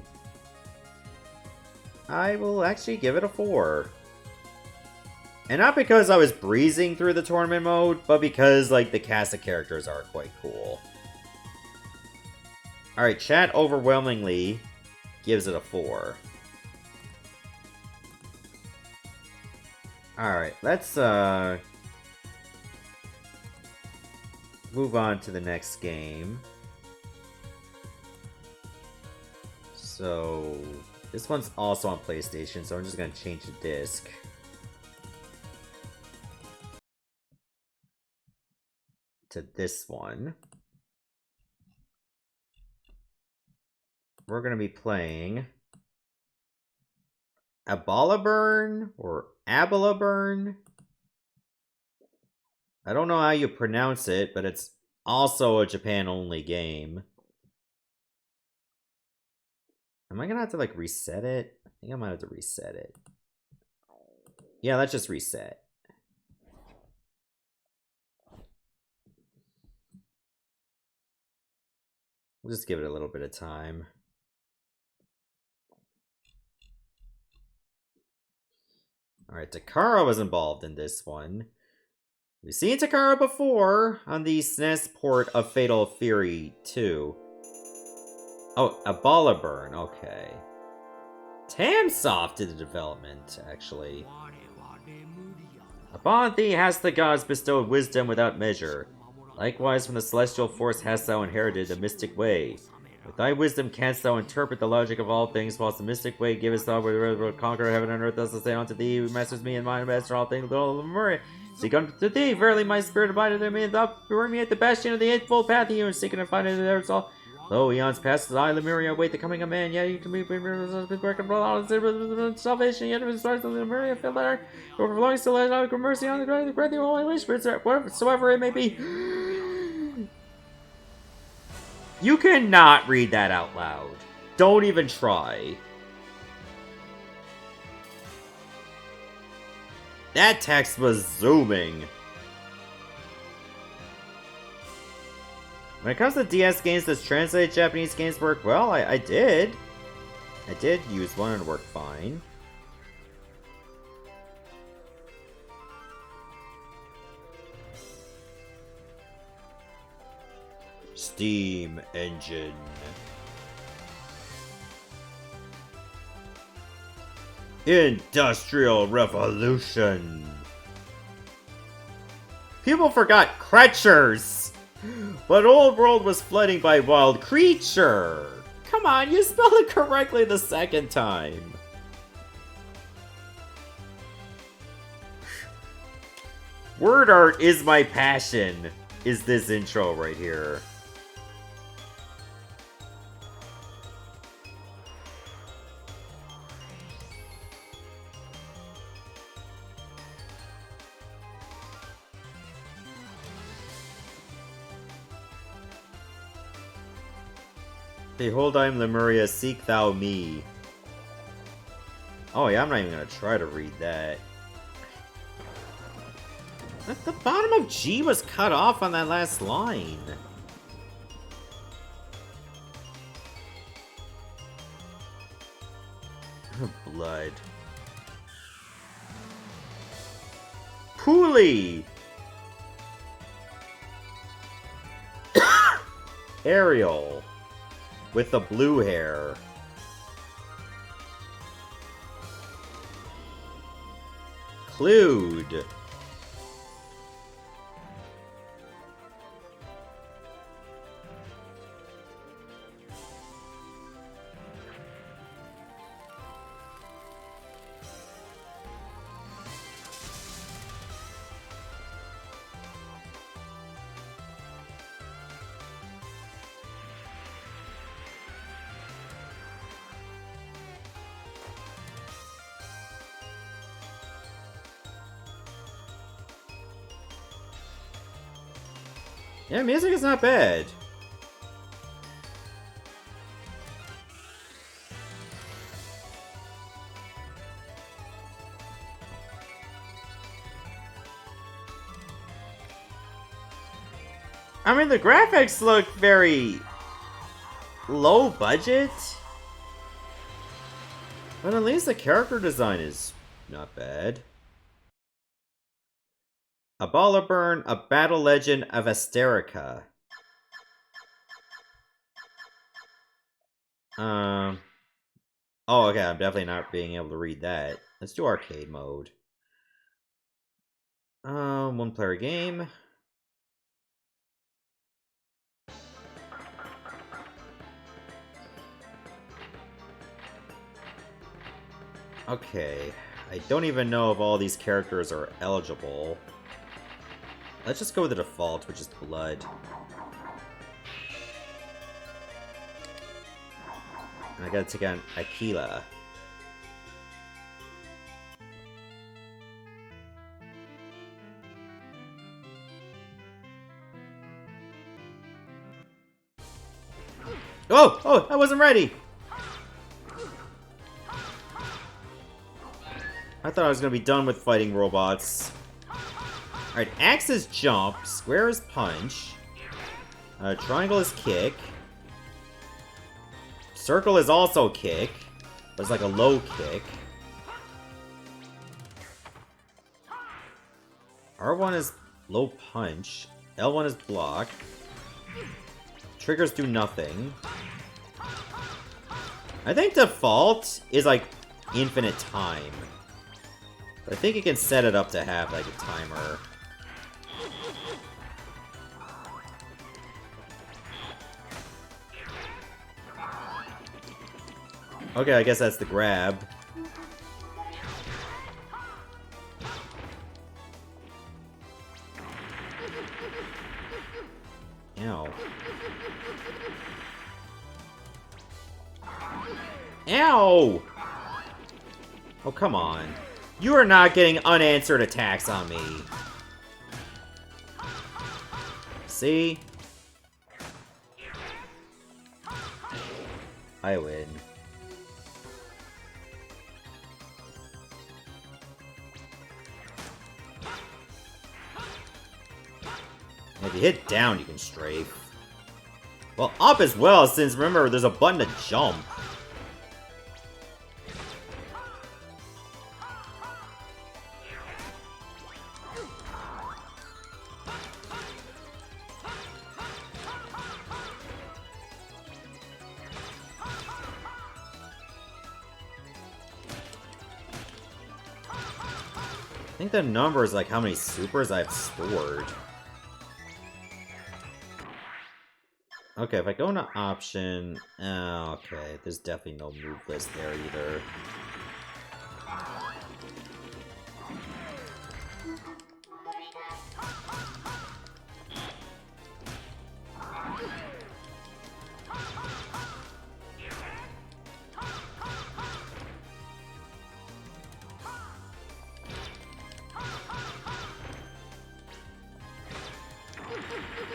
I will actually give it a 4. And not because I was breezing through the tournament mode, but because, like, the cast of characters are quite cool. Alright, chat overwhelmingly gives it a 4. Alright, let's, move on to the next game. So, this one's also on PlayStation, so I'm just gonna change the disc. To this one. We're gonna be playing AbalaBurn or AbalaBurn. I don't know how you pronounce it, but it's also a Japan-only game. Am I gonna have to, like, reset it? I think I might have to reset it. Yeah, let's just reset. We'll just give it a little bit of time. Alright, Takara was involved in this one. We've seen Takara before on the SNES port of Fatal Fury 2. Oh, AbalaBurn, okay. Tamsoft did the development, actually. Upon thee hast the gods bestowed wisdom without measure. Likewise from the celestial force hast thou inherited the mystic way. With thy wisdom canst thou interpret the logic of all things, whilst the mystic way givest thou where will conquer heaven and earth, thus I say unto thee, who masters me and my master all things, little Lemuria. Seek unto thee, verily my spirit abideth in me, and thou permeate the bastion of the eightfold path, you and seeking and finding there is all. Lo, eons past, I, Lemuria, await the coming of man, yet you can be working for all salvation, yet it was starts the Lemuria, feel there, overflowing still let mercy on the great the holy wish, whatsoever it may be. You cannot read that out loud. Don't even try. That text was zooming. When it comes to DS games, does translated Japanese games work well? I did. I did use one and it worked fine. Steam engine. Industrial Revolution. People forgot creatures, but old world was flooding by wild creature. Come on, you spelled it correctly the second time. Word art is my passion, is this intro right here. Behold, I am Lemuria, seek thou me. Oh yeah, I'm not even gonna try to read that. The bottom of G was cut off on that last line. Blood. Pulley! Ariel. With the blue hair. Clued. Yeah, music is not bad. I mean, the graphics look very low budget? But at least the character design is not bad. AbalaBurn, a battle legend of Asterica. Oh, okay, I'm definitely not being able to read that. Let's do arcade mode. One player game. Okay, I don't even know if all these characters are eligible. Let's just go with the default, which is blood. And I gotta take on Aquila. Oh! Oh, I wasn't ready! I thought I was gonna be done with fighting robots. Alright, X is jump, square is punch, triangle is kick, circle is also kick, but it's like a low kick. R1 is low punch, L1 is block, triggers do nothing. I think default is like infinite time. But I think you can set it up to have like a timer. Okay, I guess that's the grab. Ow. Ow! Oh, come on. You are not getting unanswered attacks on me. See? I win. If you hit down, you can strafe. Well, up as well, since remember, there's a button to jump. I think the number is like how many supers I've stored. Okay, if I go into option... Oh, okay, there's definitely no move list there either.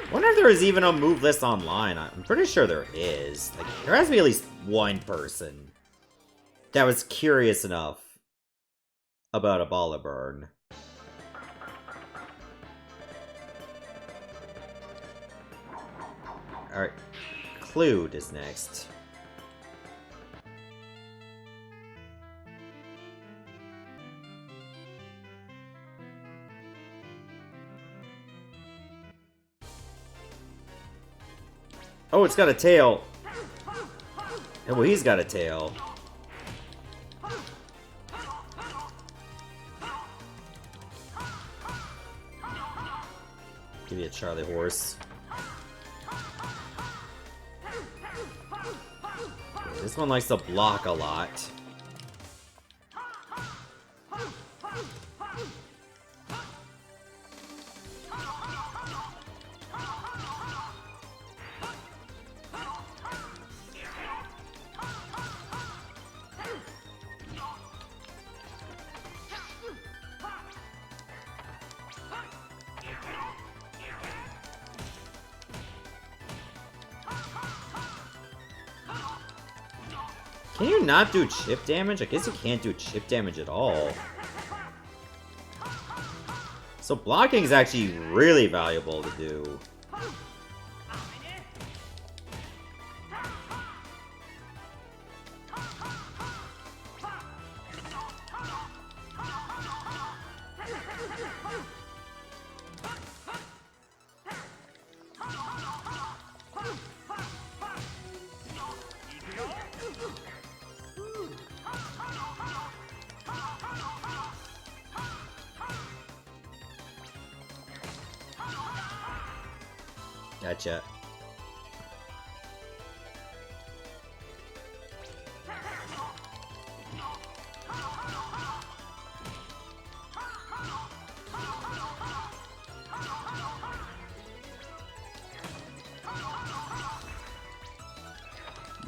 I wonder if there is even a move list online. I'm pretty sure there is. Like, there has to be at least one person that was curious enough about AbalaBurn. Alright, Clued is next. Oh, it's got a tail. Oh, well, he's got a tail. Give me a Charlie horse. Okay, this one likes to block a lot. Can you not do chip damage? I guess you can't do chip damage at all. So blocking is actually really valuable to do. Gotcha.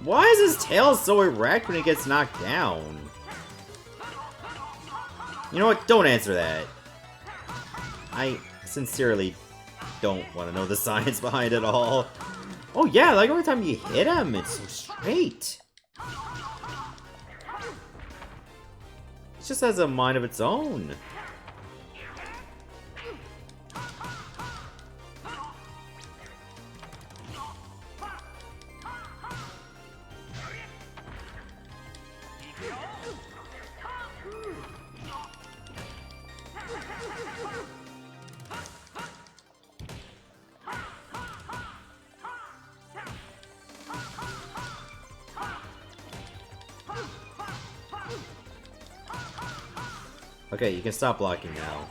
Why is his tail so erect when he gets knocked down? You know what? Don't answer that. I sincerely don't want to know the science behind it all. Oh yeah, like every time you hit him, it's so straight. It just has a mind of its own. Okay, you can stop blocking now.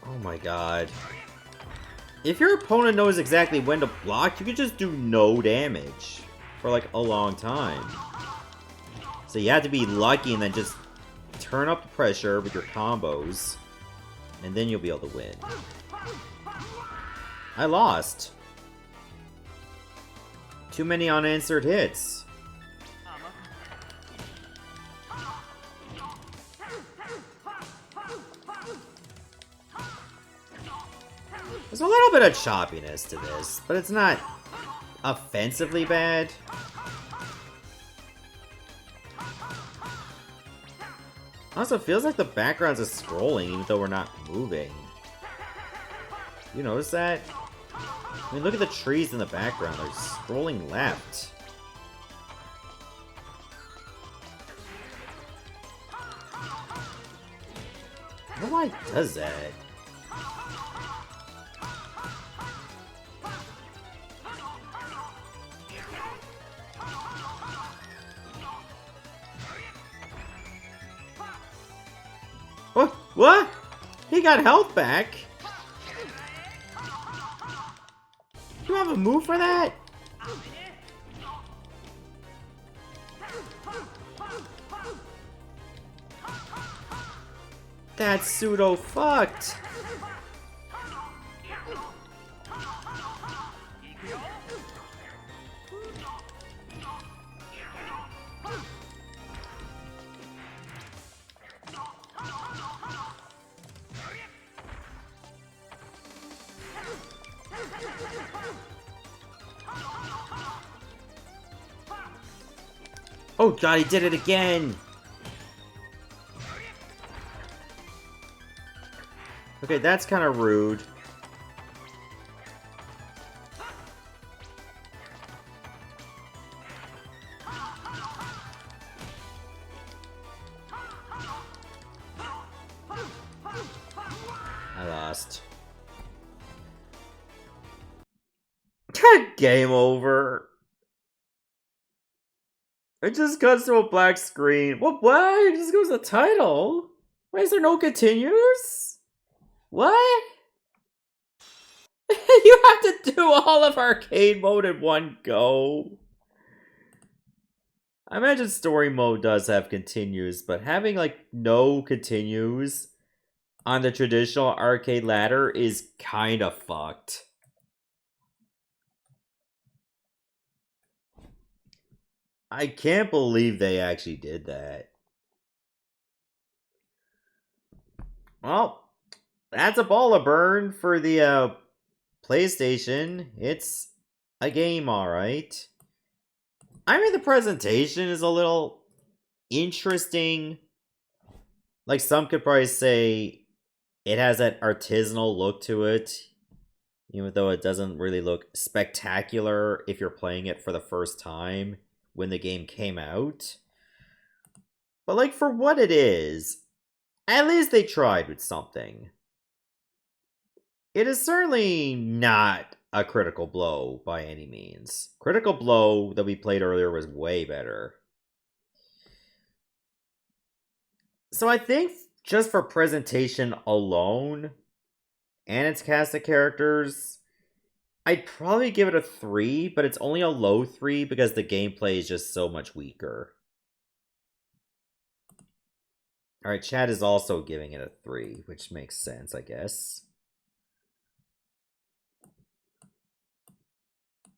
Oh my god. If your opponent knows exactly when to block, you can just do no damage for like a long time. So you have to be lucky and then just turn up the pressure with your combos, and then you'll be able to win. I lost. Too many unanswered hits. There's a little bit of choppiness to this, but it's not offensively bad. Also, it feels like the backgrounds are scrolling even though we're not moving. You notice that? I mean, look at the trees in the background. They're scrolling left. I don't know why it does that. What? What? He got health back? Do you have a move for that? That's pseudo fucked. Oh god, he did it again! Okay, that's kind of rude. I lost. Game over. It just cuts to a black screen. What? It just goes to the title? Why is there no continues? What? You have to do all of arcade mode in one go. I imagine story mode does have continues, but having like no continues on the traditional arcade ladder is kind of fucked. I can't believe they actually did that. Well, that's AbalaBurn for the PlayStation. It's a game, alright. I mean, the presentation is a little interesting. Like, some could probably say it has that artisanal look to it, even though it doesn't really look spectacular if you're playing it for the first time when the game came out. But like, for what it is, at least they tried with something. It is certainly not a Critical Blow by any means. Critical Blow that we played earlier was way better. So I think just for presentation alone and its cast of characters, I'd probably give it a 3, but it's only a low 3 because the gameplay is just so much weaker. Alright, Chad is also giving it a 3, which makes sense, I guess.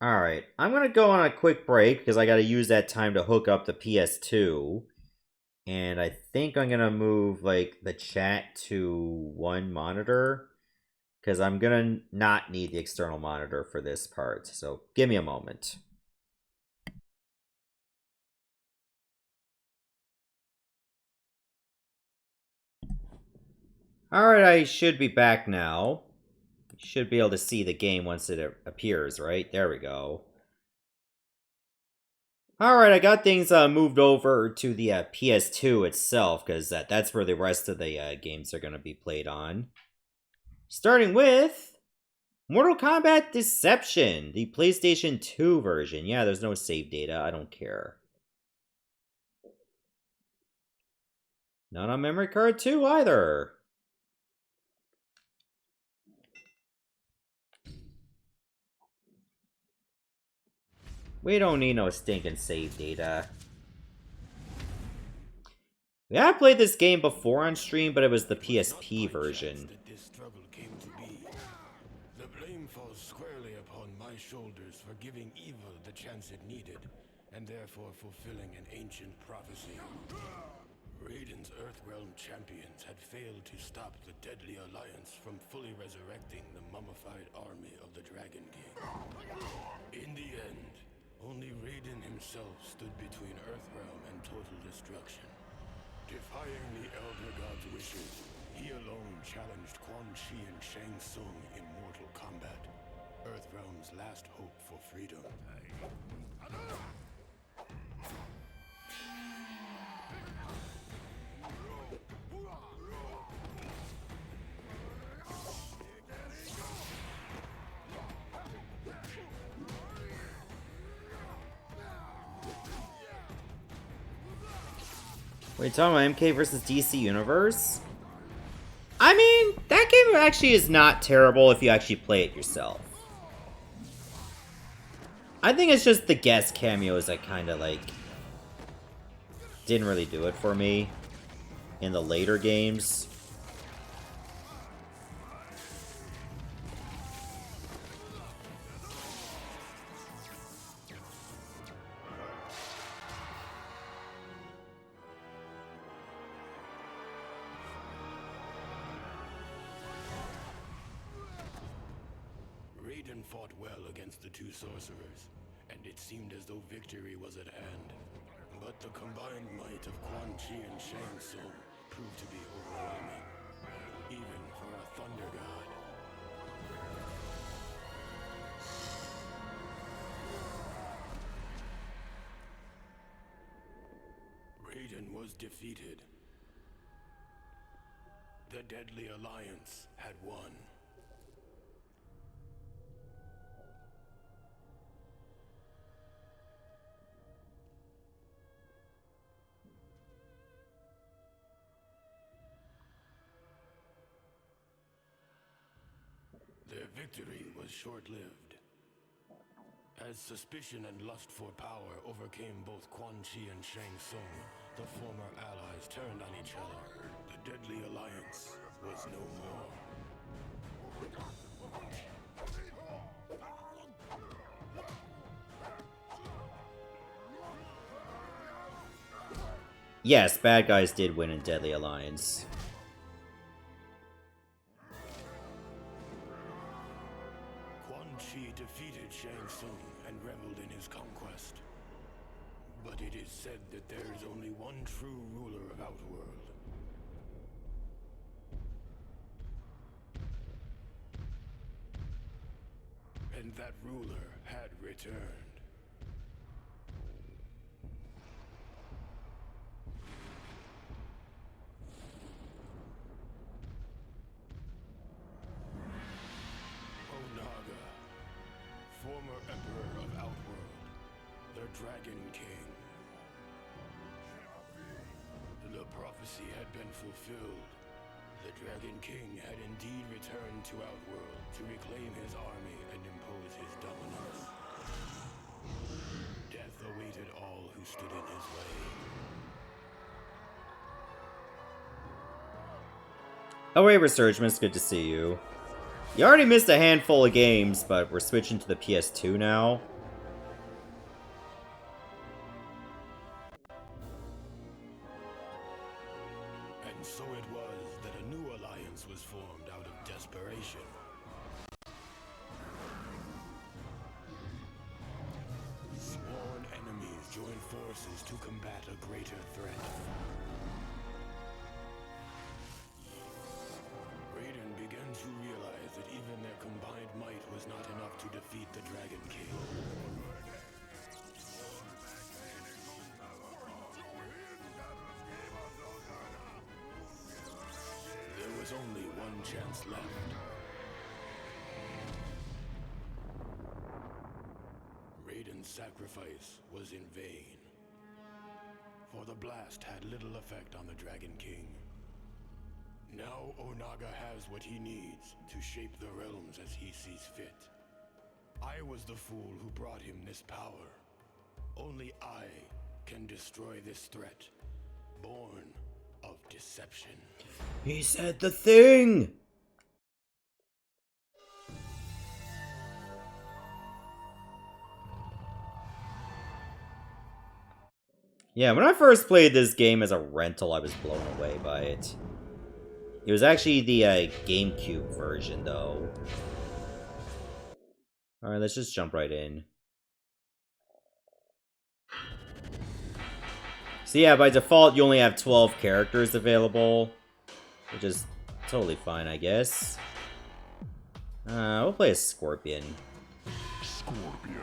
Alright, I'm gonna go on a quick break because I gotta use that time to hook up the PS2. And I think I'm gonna move, like, the chat to one monitor because I'm gonna not need the external monitor for this part. So give me a moment. Alright, I should be back now. You should be able to see the game once it appears, right? There we go. Alright, I got things moved over to the PS2 itself, because that's where the rest of the games are going to be played on. Starting with Mortal Kombat Deception, the PlayStation 2 version. Yeah, there's no save data, I don't care. Not on memory card 2 either. We don't need no stinking save data. Yeah, I played this game before on stream, but it was the PSP version. This struggle came to be. The blame falls squarely upon my shoulders for giving evil the chance it needed, and therefore fulfilling an ancient prophecy. Raiden's Earthrealm champions had failed to stop the Deadly Alliance from fully resurrecting the mummified army of the Dragon King. In the end, only Raiden himself stood between Earthrealm and total destruction. Defying the Elder God's wishes, he alone challenged Quan Chi and Shang Tsung in Mortal Kombat, Earthrealm's last hope for freedom. Wait, talking about MK versus DC Universe? I mean, that game actually is not terrible if you actually play it yourself. I think it's just the guest cameos that kind of, like, didn't really do it for me in the later games. Raiden fought well against the two sorcerers, and it seemed as though victory was at hand. But the combined might of Quan Chi and Shang Tsung proved to be overwhelming, even for a Thunder God. Raiden was defeated. The Deadly Alliance had won. Their victory was short-lived. As suspicion and lust for power overcame both Quan Chi and Shang Tsung, the former allies turned on each other. The Deadly Alliance was no more. Yes, bad guys did win in Deadly Alliance. Quan Chi defeated Shang Tsung and reveled in his conquest. But it is said that there is only one true ruler of Outworld. And that ruler had returned. Onaga, former Emperor of Outworld, the Dragon King. The prophecy had been fulfilled. The Dragon King had indeed returned to Outworld to reclaim his army and impose his dominance. Death awaited all who stood in his way. Oh, hey, Resurgence, it's good to see you. You already missed a handful of games, but we're switching to the PS2 now. And so it was that a new alliance was formed out of desperation. Sworn enemies joined forces to combat a greater threat. Raiden began to realize that even their combined might was not enough to defeat the Dragon King. There was only one chance left. Raiden's sacrifice was in vain, for the blast had little effect on the Dragon King. Now Onaga has what he needs to shape the realms as he sees fit. I was the fool who brought him this power. Only I can destroy this threat, born of deception. He said the thing! Yeah, when I first played this game as a rental, I was blown away by it. It was actually the GameCube version, though. Alright, let's just jump right in. So yeah, by default, you only have 12 characters available. Which is totally fine, I guess. We'll play a Scorpion. Scorpion.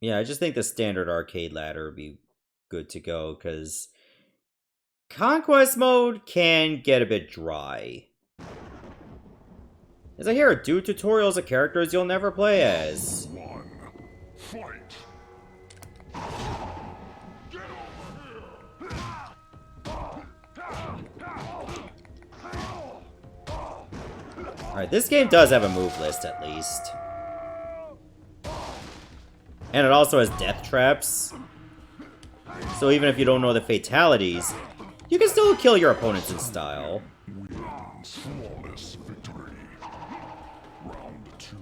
Yeah, I just think the standard arcade ladder would be good to go, because Conquest mode can get a bit dry. As I hear, do tutorials of characters you'll never play as. One. Fight. Get over here. Alright, this game does have a move list, at least. And it also has death traps. So even if you don't know the fatalities, you can still kill your opponents in style. Wins flawless victory. Round 2.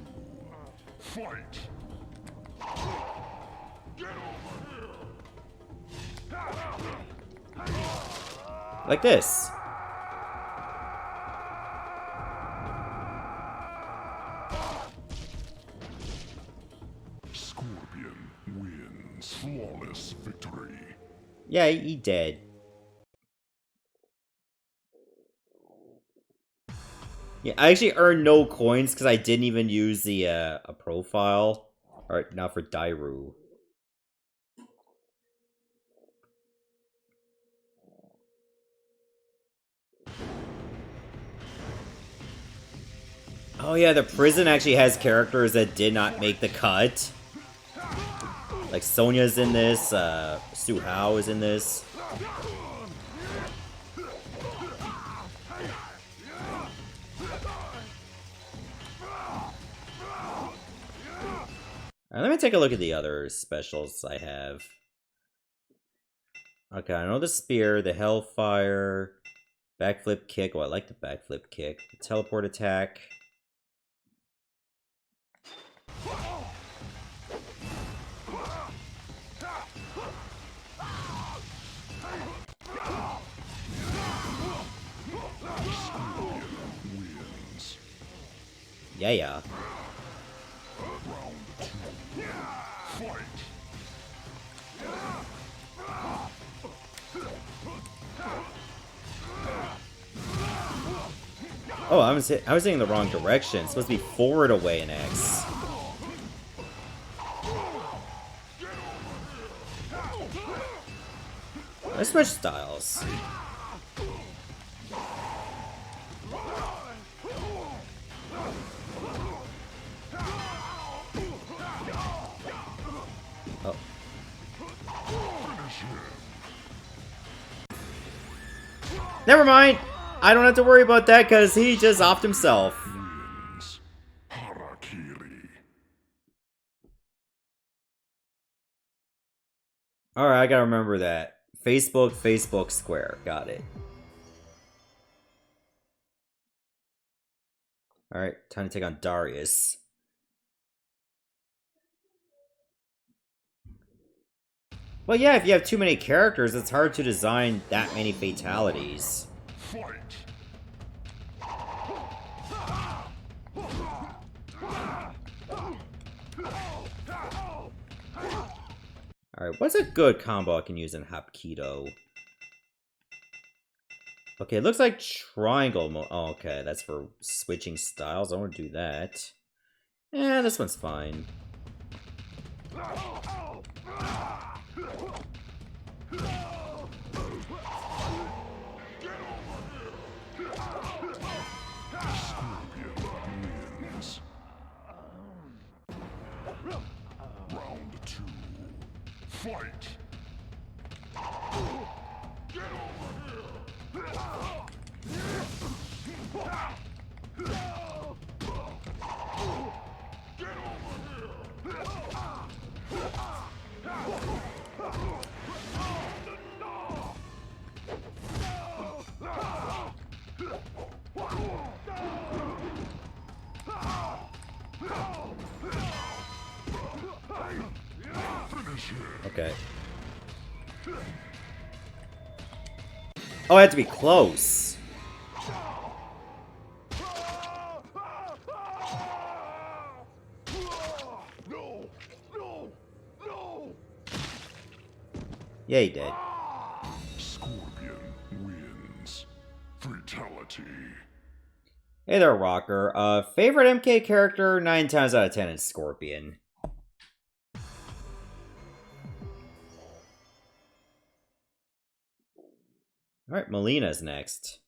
Fight. Get over here. Like this. Scorpion wins flawless victory. Yeah, he dead. Yeah, I actually earned no coins because I didn't even use the a profile. Alright, now for Dairu. Oh yeah, the prison actually has characters that did not make the cut. Like Sonya's in this, Su Hao is in this. Alright, let me take a look at the other specials I have. Okay, I know the spear, the hellfire, backflip kick. Oh, I like the backflip kick. The teleport attack. Yeah, yeah. Oh, I was hitting the wrong direction. It's supposed to be forward away in X. Let's switch styles. Oh. Never mind! I don't have to worry about that because he just offed himself. Wins. Harakiri. Alright, I gotta remember that. Facebook Square. Got it. Alright, time to take on Darius. Well, yeah, if you have too many characters, it's hard to design that many fatalities. Fight. Alright, what's a good combo I can use in Hapkido? Okay, it looks like triangle mode. Oh, okay, that's for switching styles. I want to do that. Yeah, this one's fine. Wins. Round 2. Fight. Okay. Oh, I have to be close. No! No! No! Yeah, he did. Scorpion wins. Fatality. Hey there, Rocker. Favorite MK character? 9 times out of 10 is Scorpion. Alright, Melina's next.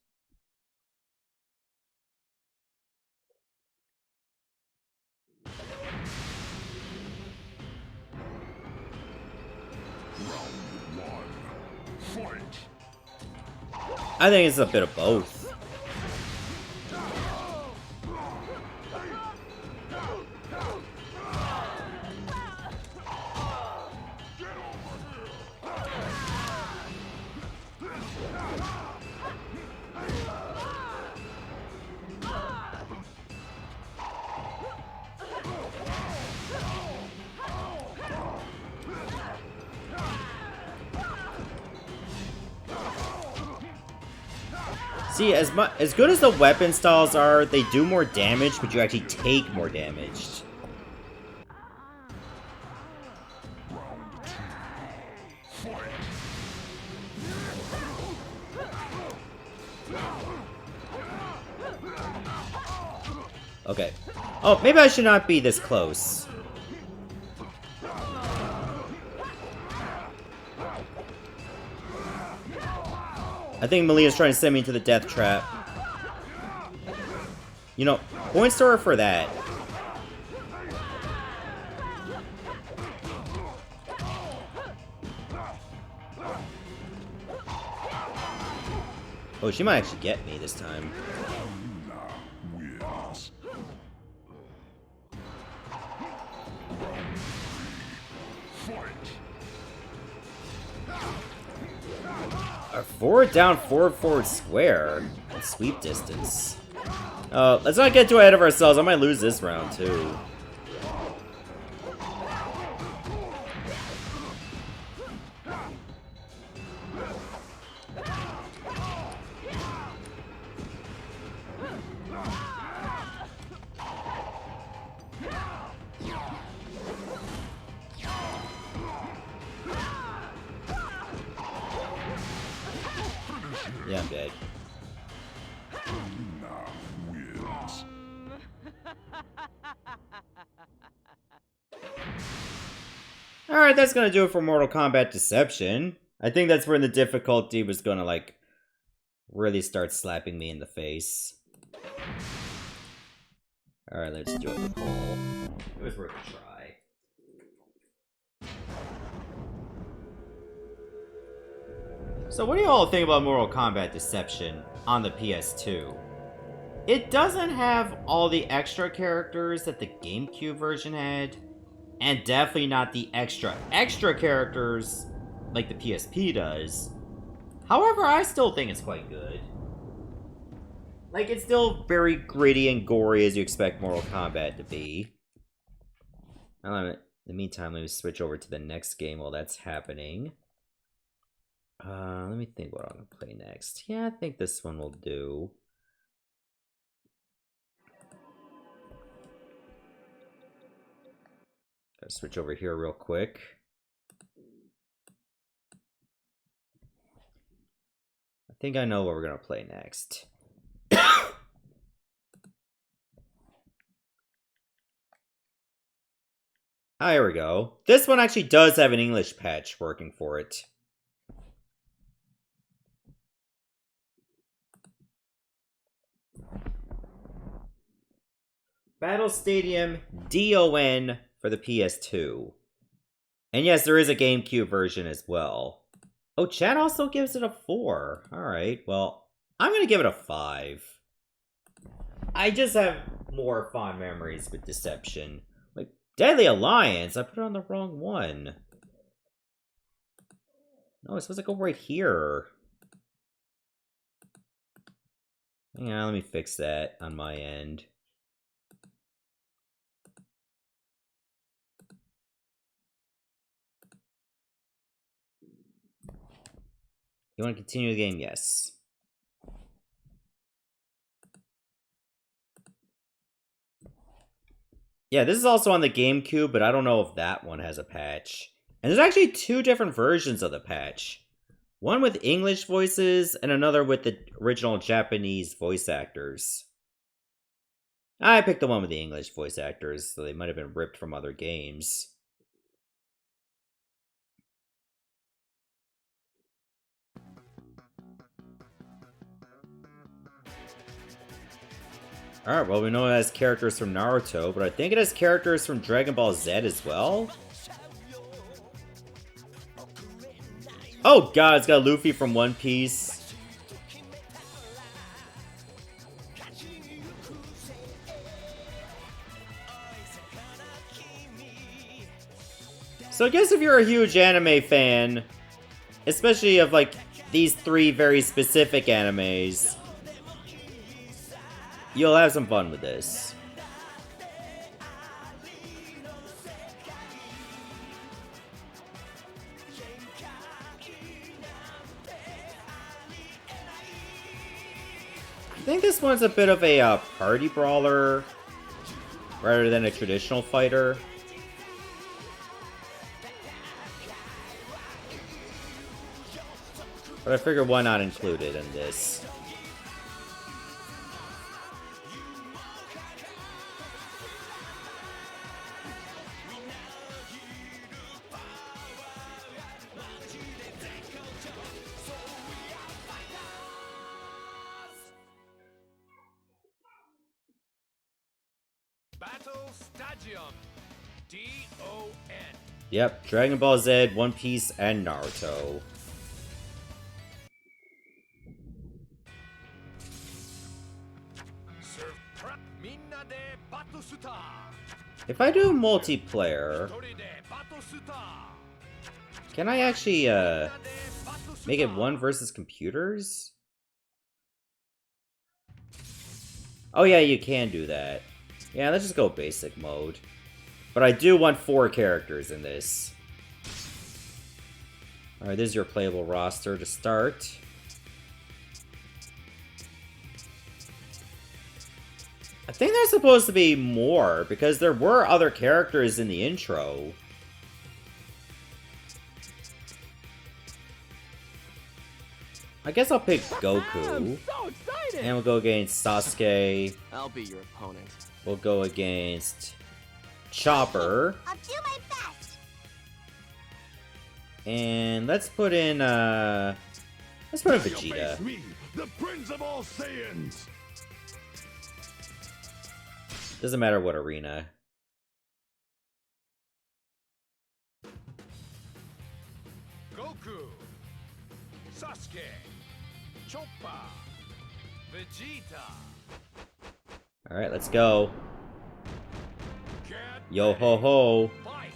Fight. I think it's a bit of both. See, as good as the weapon styles are, they do more damage, but you actually take more damage. Okay. Oh, maybe I should not be this close. I think Melina's trying to send me into the death trap. You know, points to her for that. Oh, she might actually get me this time. Wins. Fight. A forward down, forward square. And sweep distance. Let's not get too ahead of ourselves. I might lose this round too. Yeah, I'm dead. Wins. Alright, that's gonna do it for Mortal Kombat Deception. I think that's when the difficulty was gonna, like, really start slapping me in the face. Alright, let's do it with Cole. It was worth a try. So what do you all think about Mortal Kombat Deception on the PS2? It doesn't have all the extra characters that the GameCube version had, and definitely not the extra characters like the PSP does. However, I still think it's quite good. Like, it's still very gritty and gory as you expect Mortal Kombat to be. In the meantime, let me switch over to the next game while that's happening. Let me think what I'm gonna play next. Yeah, I think this one will do. Gotta switch over here real quick. I think I know what we're gonna play next. Ah, here we go. This one actually does have an English patch working for it. Battle Stadium D.O.N. for the PS2. And yes, there is a GameCube version as well. Oh, chat also gives it a 4. Alright, well, I'm gonna give it a 5. I just have more fond memories with Deception. Like, Deadly Alliance, I put it on the wrong one. No, it's supposed to go right here. Hang on, let me fix that on my end. You want to continue the game? Yes. Yeah, this is also on the GameCube, but I don't know if that one has a patch. And there's actually 2 different versions of the patch. One with English voices, and another with the original Japanese voice actors. I picked the one with the English voice actors, so they might have been ripped from other games. Alright, well, we know it has characters from Naruto, but I think it has characters from Dragon Ball Z as well? Oh god, it's got Luffy from One Piece. So I guess if you're a huge anime fan, especially of, like, these 3 very specific animes, you'll have some fun with this. I think this one's a bit of a party brawler rather than a traditional fighter. But I figured why not include it in this. Battle Stadium. D.O.N. Yep, Dragon Ball Z, One Piece, and Naruto. If I do multiplayer, can I actually make it 1 versus computers? Oh yeah, you can do that. Yeah, let's just go basic mode. But I do want 4 characters in this. Alright, this is your playable roster to start. I think there's supposed to be more, because there were other characters in the intro. I guess I'll pick Goku. So excited! And we'll go against Sasuke. I'll be your opponent. We'll go against Chopper. I'll do my best. And let's put in Vegeta. Face me, the Prince of all Saiyans. Doesn't matter what arena. Goku, Sasuke, Choppa, Vegeta. Alright, let's go. Get Yo ho ho. fight.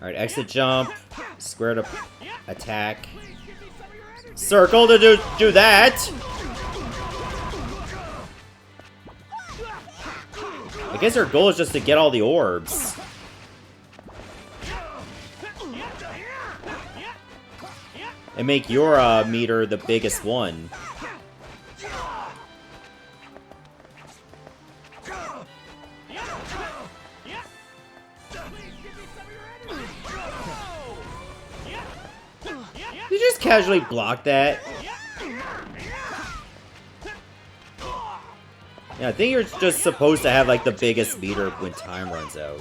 Alright, exit jump. Square to attack. Circle to do that! I guess our goal is just to get all the orbs. And make your meter the biggest one. You just casually block that. Yeah, I think you're just supposed to have like the biggest meter when time runs out.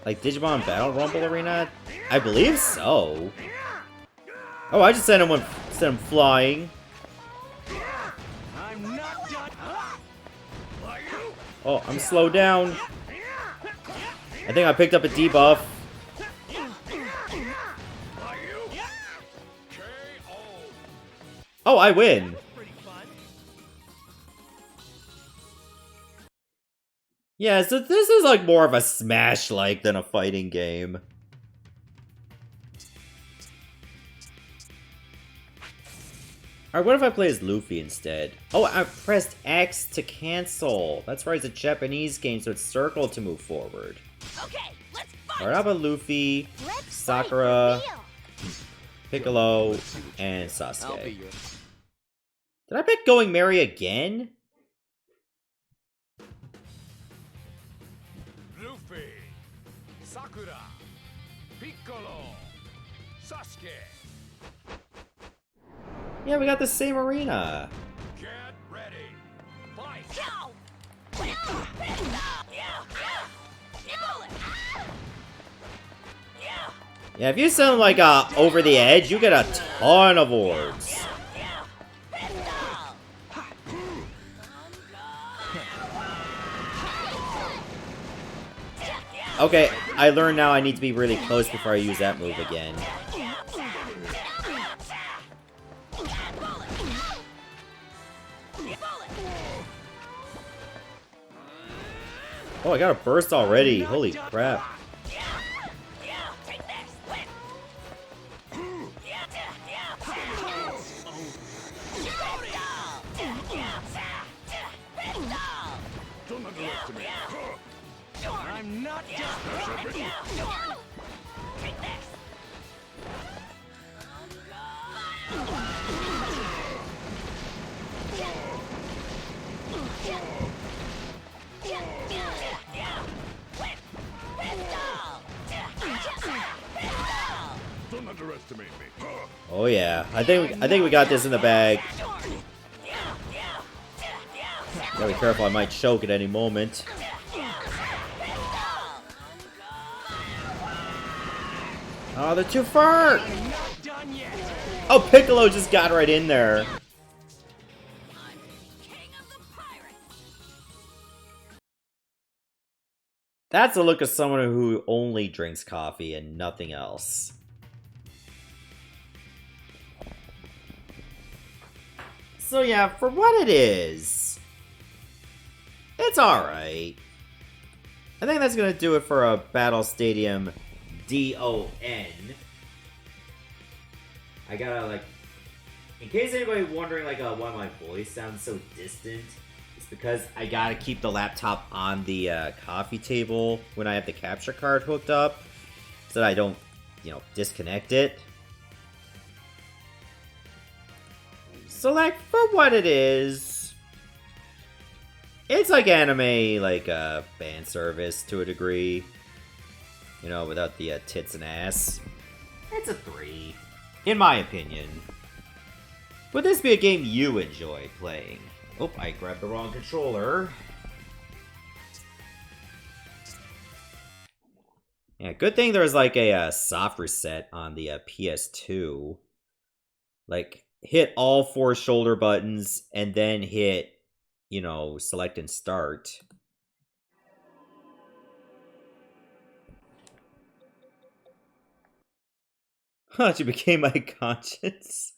Like Digimon Battle Rumble Arena? I believe so. Oh, I just sent him flying. I'm not done. Oh, I'm slowed down. I think I picked up a debuff. Oh, I win. Yeah, so this is like more of a Smash-like than a fighting game. Alright, what if I play as Luffy instead? Oh, I pressed X to cancel. That's right, it's a Japanese game, so it's circle to move forward. Okay, let's fight. Alright, how about Luffy, Let's Sakura, fight for real. Piccolo, and I'll be Sasuke. your... Did I pick Going Merry again? Luffy, Sakura, Piccolo, Sasuke. Yeah, we got the same arena. Get ready. Fight. Go. Yeah, if you sound like Over the Edge, you get a ton of orbs. Okay, I learned now I need to be really close before I use that move again. Oh, I got a burst already. Holy crap. Don't underestimate. I'm not done. Don't underestimate me. Oh yeah, I think we got this in the bag. Gotta be careful, I might choke at any moment. Oh, they're too far! Not done yet. Oh, Piccolo just got right in there. That's the look of someone who only drinks coffee and nothing else. So yeah, for what it is, it's alright. I think that's gonna do it for a Battle Stadium D.O.N. I gotta, like, in case anybody wondering, like, why my voice sounds so distant, it's because I gotta keep the laptop on the coffee table when I have the capture card hooked up, so that I don't, you know, disconnect it. So, like, for what it is, it's like anime, like, fan service to a degree. You know, without the tits and ass. It's a 3, in my opinion. Would this be a game you enjoy playing? Oh, I grabbed the wrong controller. Yeah, good thing there's like a soft reset on the PS2. Like, hit all 4 shoulder buttons and then hit, you know, select and start. Huh, you became my conscience.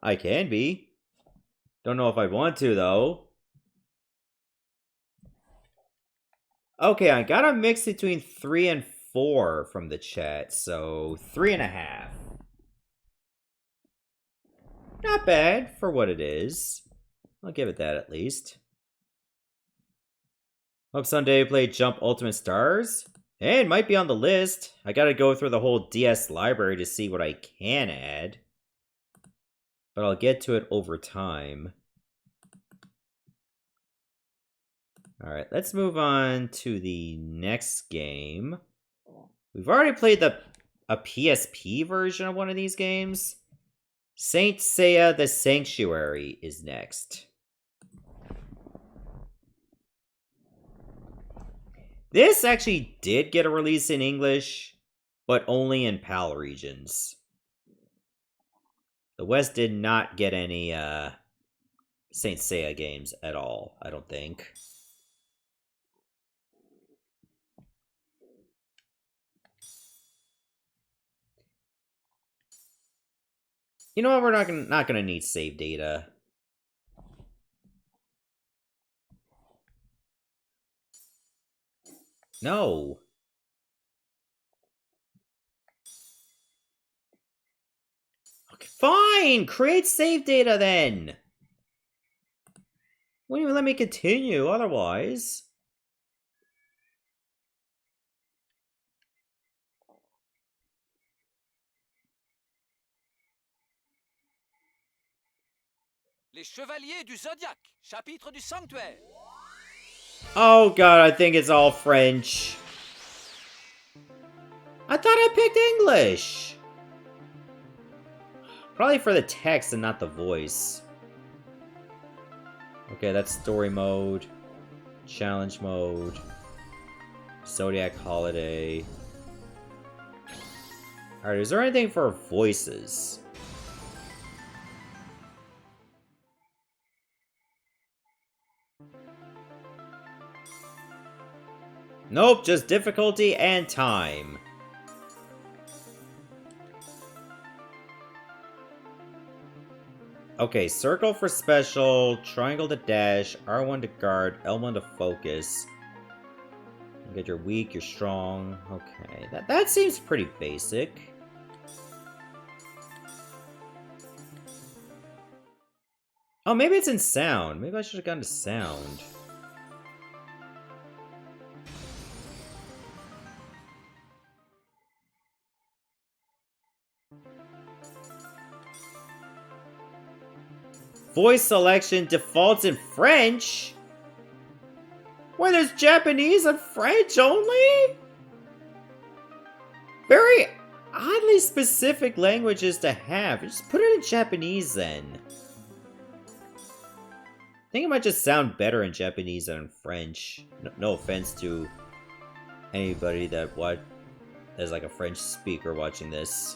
I can be. Don't know if I want to, though. Okay, I got a mix between 3 and 4 from the chat, so 3.5. Not bad for what it is. I'll give it that at least. Hope someday you play Jump Ultimate Stars. Hey, it might be on the list. I gotta go through the whole DS library to see what I can add. But I'll get to it over time. Alright, let's move on to the next game. We've already played a PSP version of one of these games. Saint Seiya the Sanctuary is next. This actually did get a release in English, but only in PAL regions. The West did not get any Saint Seiya games at all, I don't think. You know what? We're not gonna need save data. No. Okay, fine. Create save data then. Won't even let me continue otherwise. Les Chevaliers du Zodiaque, chapitre du Sanctuaire. Oh god, I think it's all French. I thought I picked English. Probably for the text and not the voice. Okay, that's story mode. Challenge mode. Zodiac Holiday. Alright, is there anything for voices? Nope, just difficulty and time. Okay, circle for special, triangle to dash, R1 to guard, L1 to focus. You get your weak, your strong. Okay, that seems pretty basic. Oh, maybe it's in sound. Maybe I should have gone to sound. Voice selection defaults in French? Where there's Japanese and French only? Very oddly specific languages to have. Just put it in Japanese then. I think it might just sound better in Japanese than in French. No offense to anybody that is like a French speaker watching this.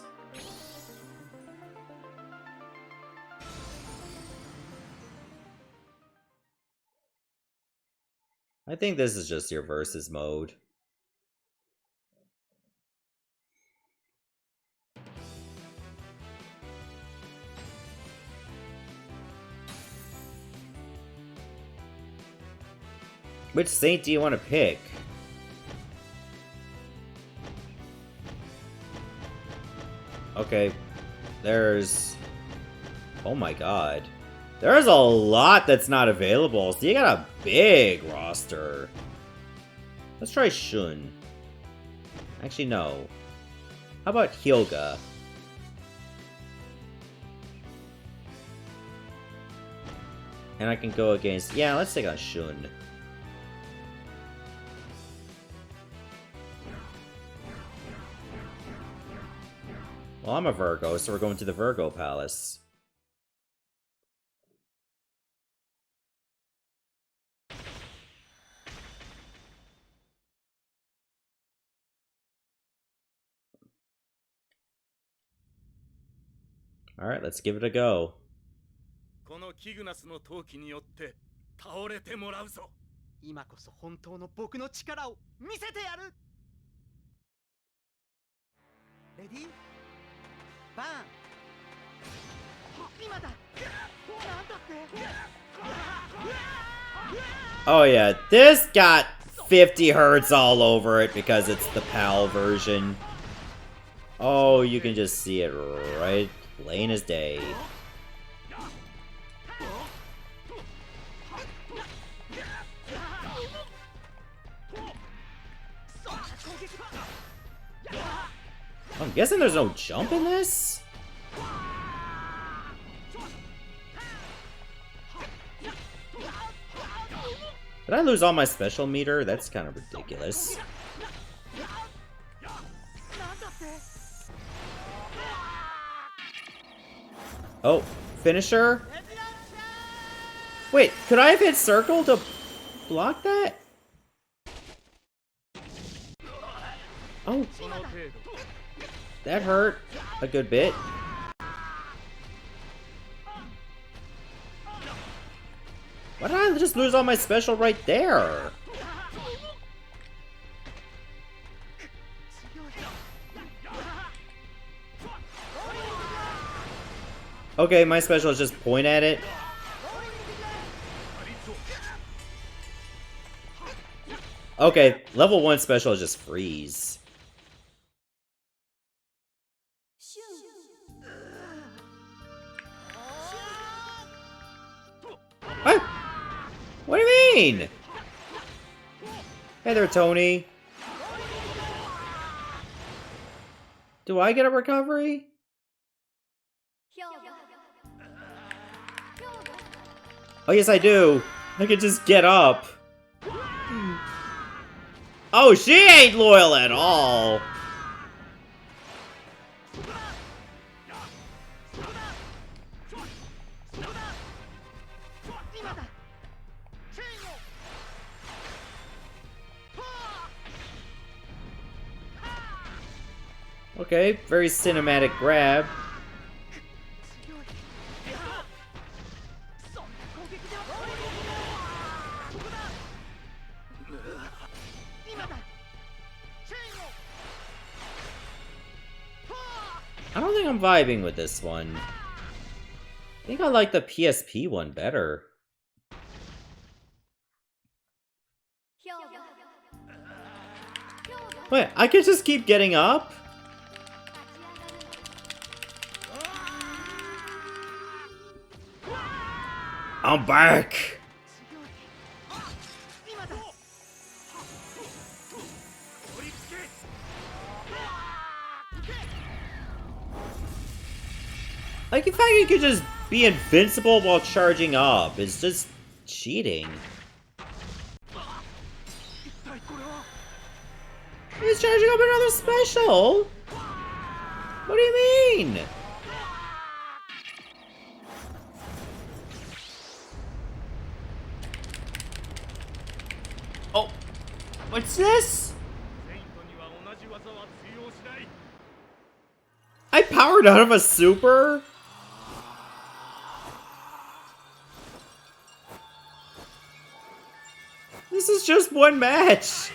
I think this is just your versus mode. Which saint do you want to pick? Okay, there's... Oh my god. There's a lot that's not available, so you got a big roster. Let's try Shun. Actually, no. How about Hyuga? And I can go against... Yeah, let's take on Shun. Well, I'm a Virgo, so we're going to the Virgo Palace. Alright, let's give it a go. このキグナスの陶器によって倒れてもらうぞ。今こそ本当の僕の力を見せてやる。レディーバーン。今だ。なんだって。 Oh yeah, this got 50 hertz all over it because it's the PAL version. Oh, you can just see it right plain as day. I'm guessing there's no jump in this? Did I lose all my special meter? That's kind of ridiculous. Oh, finisher? Wait, could I have hit circle to block that? Oh, that hurt a good bit. Why did I just lose all my special right there? Okay, my special is just point at it. Okay, level 1 special is just freeze. What? What do you mean? Hey there, Tony. Do I get a recovery? Oh, yes, I do. I can just get up. Oh, she ain't loyal at all. Okay, very cinematic grab. I don't think I'm vibing with this one. I think I like the PSP one better. Wait, I can just keep getting up? I'm back! Like, the fact you could just be invincible while charging up is just cheating. He's charging up another special? What do you mean? Oh, what's this? I powered out of a super? This is just one match.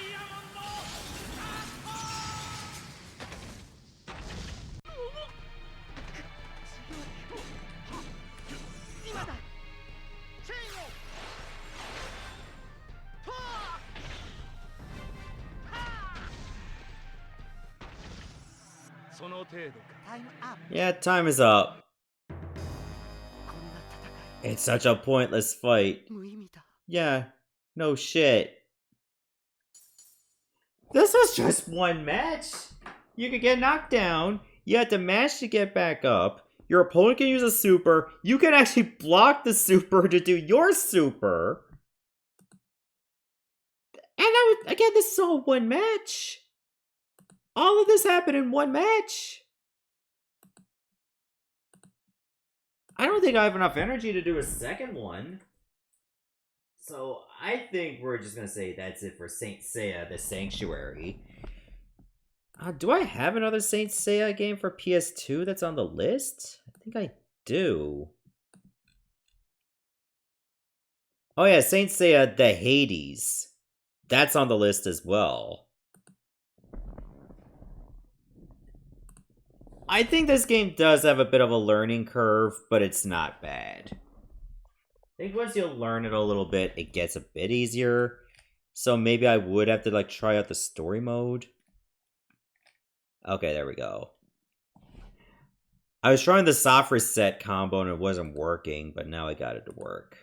Yeah, time is up. It's such a pointless fight. Yeah, no shit. This was just one match. You could get knocked down. You had to mash to get back up. Your opponent can use a super. You can actually block the super to do your super. And that was, again, this is all one match. All of this happened in one match. I don't think I have enough energy to do a second one. So I think we're just going to say that's it for Saint Seiya, the Sanctuary. Do I have another Saint Seiya game for PS2 that's on the list? I think I do? Oh yeah, Saint Seiya the Hades. That's on the list as well. I think this game does have a bit of a learning curve, but it's not bad. I think once you learn it a little bit, it gets a bit easier. So maybe I would have to, like, try out the story mode. Okay, there we go. I was trying the soft reset combo and it wasn't working, but now I got it to work.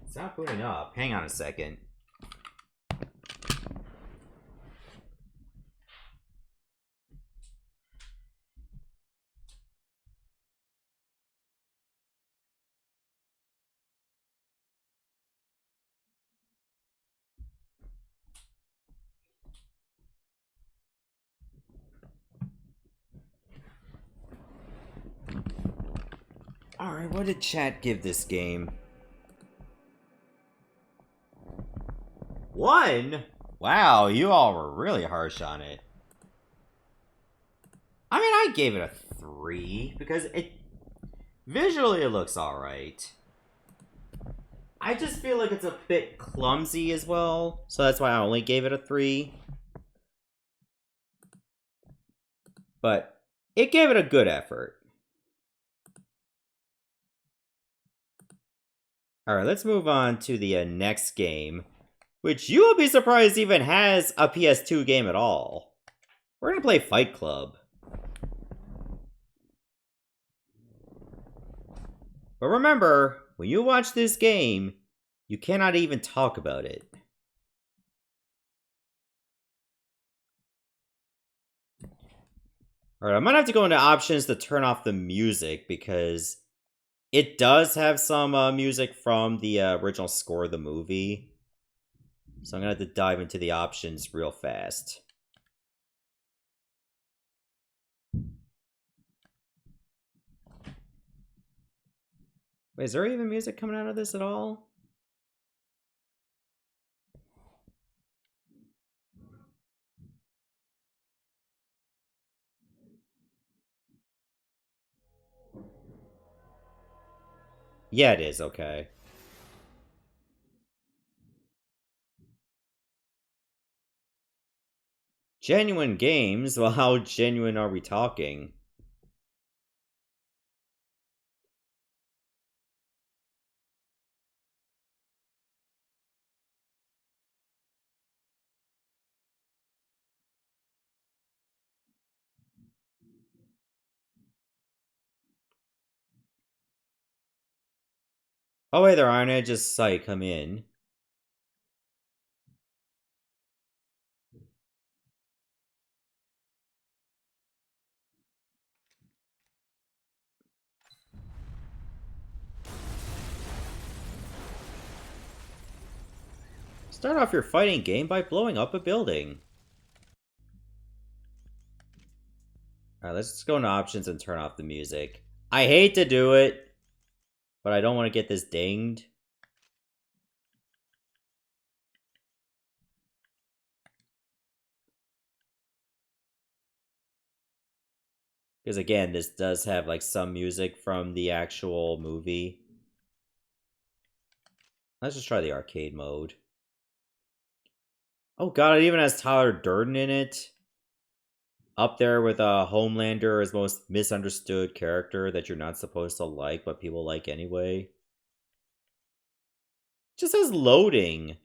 It's not booting up. Hang on a second. Alright, what did chat give this game? 1? Wow, you all were really harsh on it. I mean, I gave it a 3, because it... visually, it looks alright. I just feel like it's a bit clumsy as well, so that's why I only gave it a 3. But it gave it a good effort. Alright, let's move on to the next game, which you will be surprised even has a PS2 game at all. We're gonna play Fight Club. But remember, when you watch this game, you cannot even talk about it. Alright, I'm gonna have to go into options to turn off the music, because it does have some music from the original score of the movie. So I'm gonna have to dive into the options real fast. Wait, is there even music coming out of this at all? Yeah, it is, okay. Genuine games? Well, how genuine are we talking? Oh wait, there aren't. I just saw you come in. Start off your fighting game by blowing up a building. Alright, let's just go into options and turn off the music. I hate to do it, but I don't want to get this dinged. Because again, this does have like some music from the actual movie. Let's just try the arcade mode. Oh god, it even has Tyler Durden in it. Up there with Homelander as most misunderstood character that you're not supposed to like, but people like anyway. Just says loading.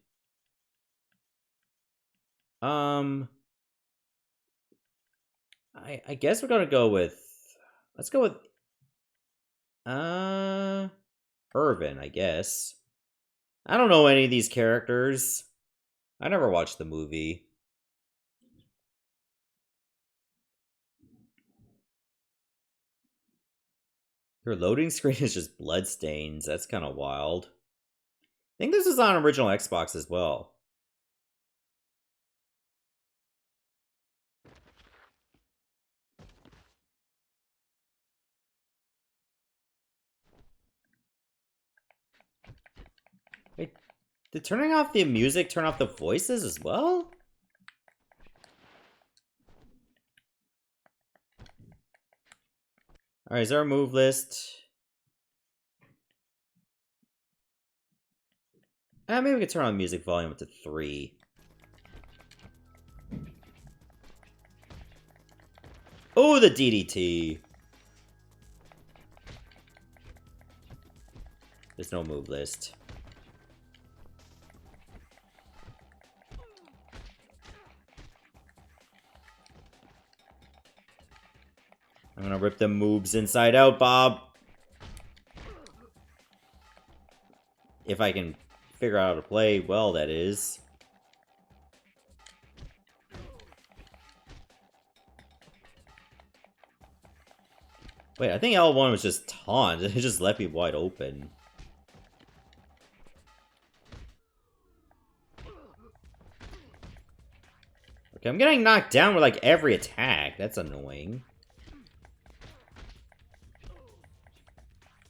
I guess we're gonna go with... let's go with... Irvin, I guess. I don't know any of these characters. I never watched the movie. Your loading screen is just bloodstains. That's kind of wild. I think this is on original Xbox as well. Wait, did turning off the music turn off the voices as well? Alright, is there a move list? Maybe we could turn on music volume up to 3. Oh, the DDT! There's no move list. I'm gonna rip them moves inside out, Bob. If I can figure out how to play well, that is. Wait, I think L1 was just taunt. It just left me wide open. Okay, I'm getting knocked down with like every attack. That's annoying.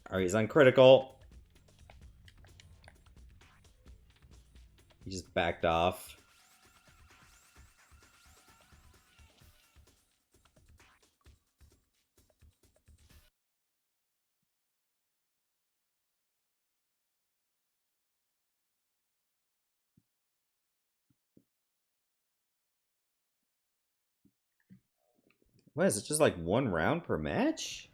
Alright, he's uncritical. He just backed off. What is it? Just like 1 round per match?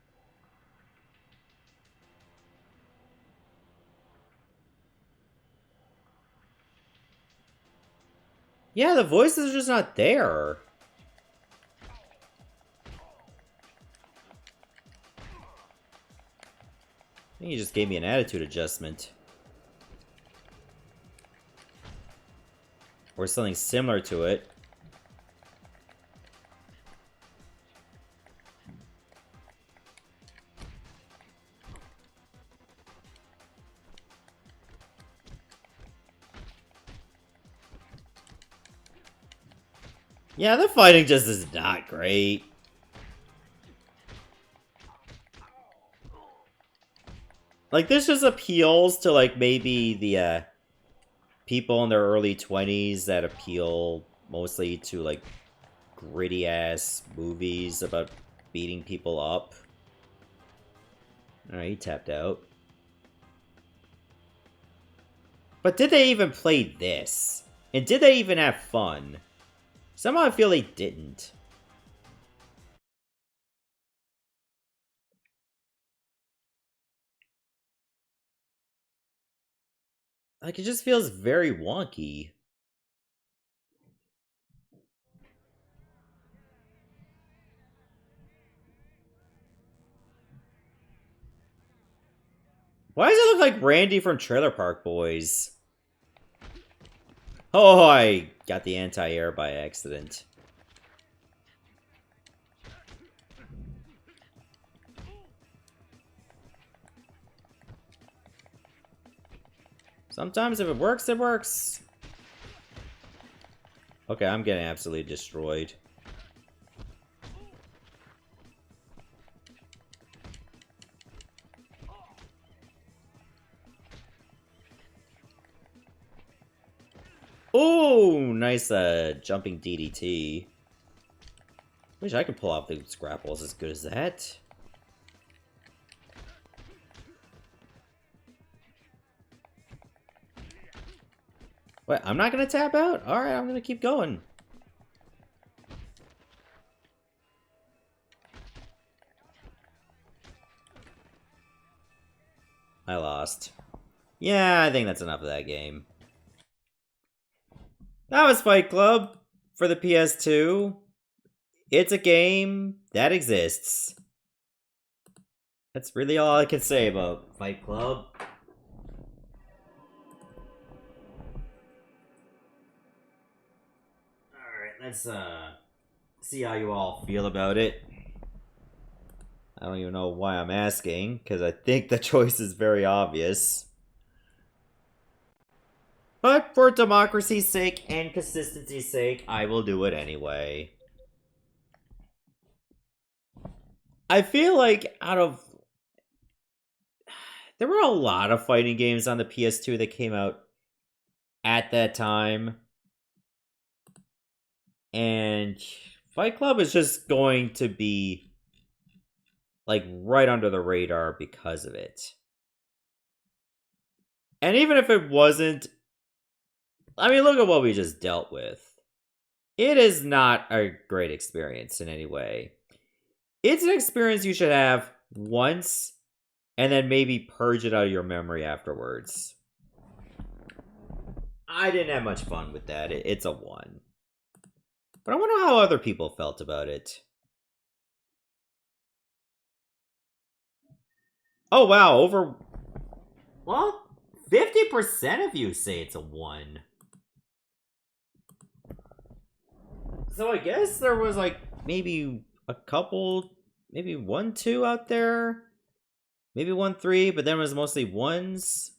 Yeah, the voices are just not there. I think he just gave me an attitude adjustment. Or something similar to it. Yeah, the fighting just is not great. Like, this just appeals to, like, maybe the, people in their early 20s that appeal mostly to, like, gritty-ass movies about beating people up. Alright, he tapped out. But did they even play this? And did they even have fun? Somehow I feel they didn't. Like, it just feels very wonky. Why does it look like Randy from Trailer Park Boys? Oh, I got the anti-air by accident. Sometimes if it works, it works. Okay, I'm getting absolutely destroyed. Oh, nice jumping DDT. Wish I could pull off the grapples as good as that. Wait, I'm not gonna tap out? Alright, I'm gonna keep going. I lost. Yeah, I think that's enough of that game. That was Fight Club for the PS2. It's a game that exists. That's really all I can say about Fight Club. Alright, let's see how you all feel about it. I don't even know why I'm asking, because I think the choice is very obvious. But for democracy's sake and consistency's sake, I will do it anyway. I feel like there were a lot of fighting games on the PS2 that came out at that time. And Fight Club is just going to be like right under the radar because of it. And even if it wasn't, I mean, look at what we just dealt with. It is not a great experience in any way. It's an experience you should have once and then maybe purge it out of your memory afterwards. I didn't have much fun with that. It's a 1. But I wonder how other people felt about it. Oh, wow. Well, 50% of you say it's a 1. So I guess there was like maybe a couple, maybe 1, 2 out there. Maybe 1, 3, but then it was mostly 1s.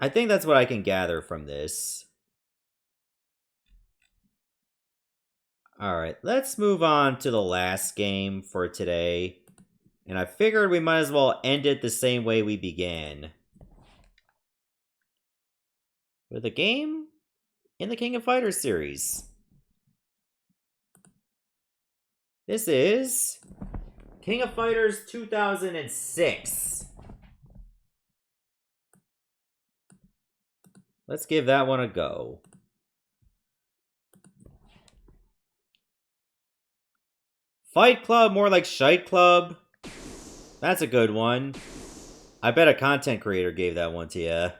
I think that's what I can gather from this. Alright, let's move on to the last game for today. And I figured we might as well end it the same way we began. With a game in the King of Fighters series. This is King of Fighters 2006. Let's give that one a go. Fight Club, more like Shite Club. That's a good one. I bet a content creator gave that one to you.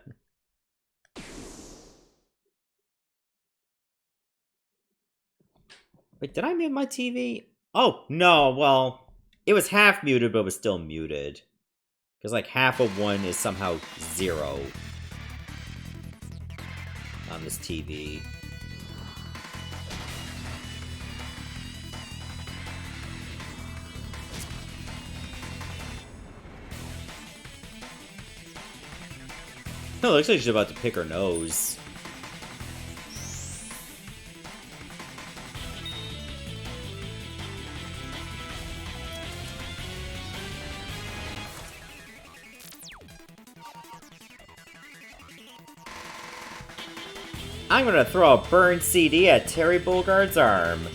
Wait, did I mute my TV? Oh, no, well, it was half muted, but it was still muted. Because, like, half of 1 is somehow 0 on this TV. Oh, looks like she's about to pick her nose. I'm gonna throw a burned CD at Terry Bogard's arm.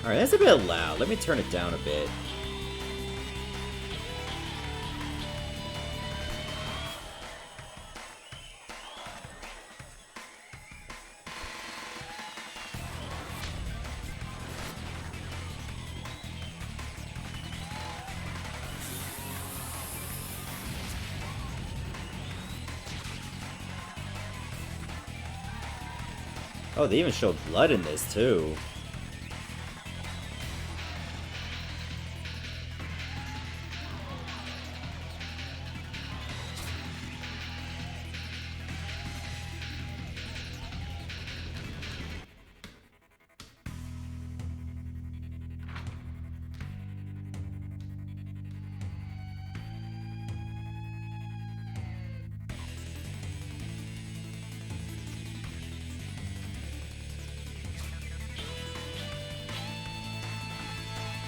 Alright, that's a bit loud. Let me turn it down a bit. Oh, they even showed blood in this, too.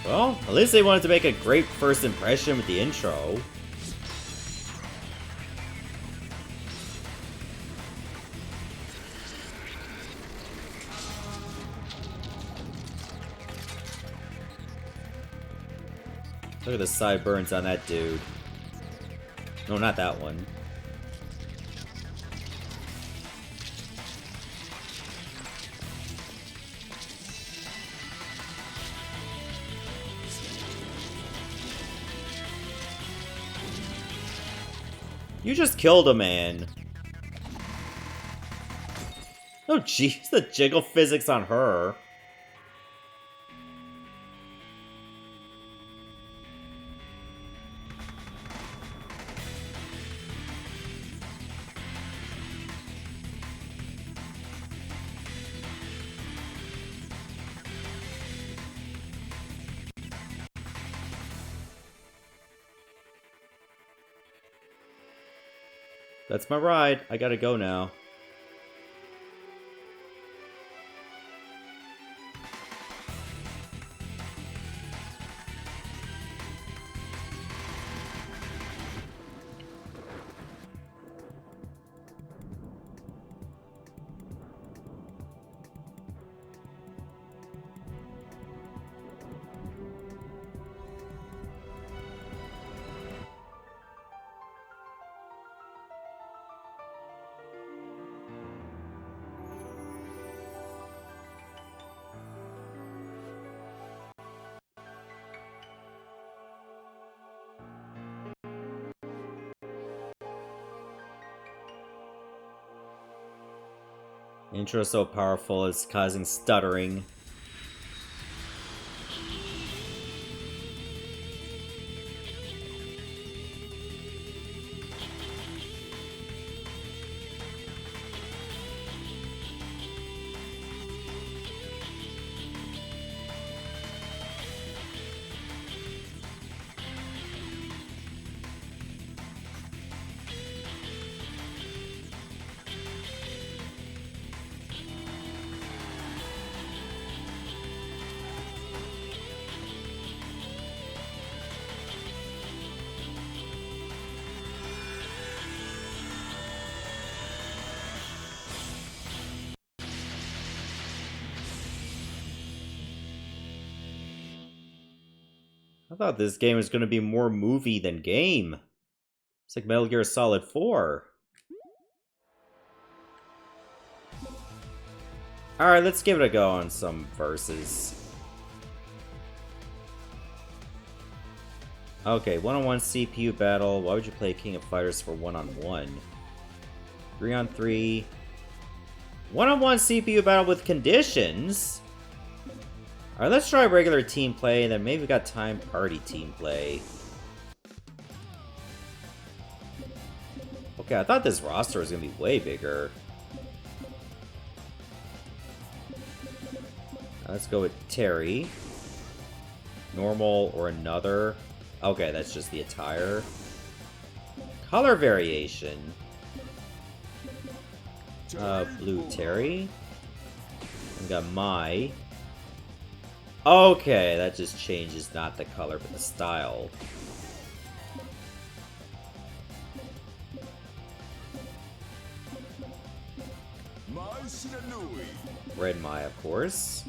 Well, at least they wanted to make a great first impression with the intro. Look at the sideburns on that dude. No, not that one. You just killed a man. Oh jeez, the jiggle physics on her. That's my ride. I gotta go now. Intro so powerful it's causing stuttering. I thought this game was going to be more movie than game. It's like Metal Gear Solid 4. Alright, let's give it a go on some verses. Okay, one-on-one CPU battle. Why would you play King of Fighters for one-on-one? 3-on-3. One-on-one CPU battle with conditions? Alright, let's try regular team play, and then maybe we got time party team play. Okay, I thought this roster was going to be way bigger. Let's go with Terry. Normal or another. Okay, that's just the attire. Color variation. Blue Terry. We got Mai. Okay, that just changes not the color but the style. Red Mai, of course.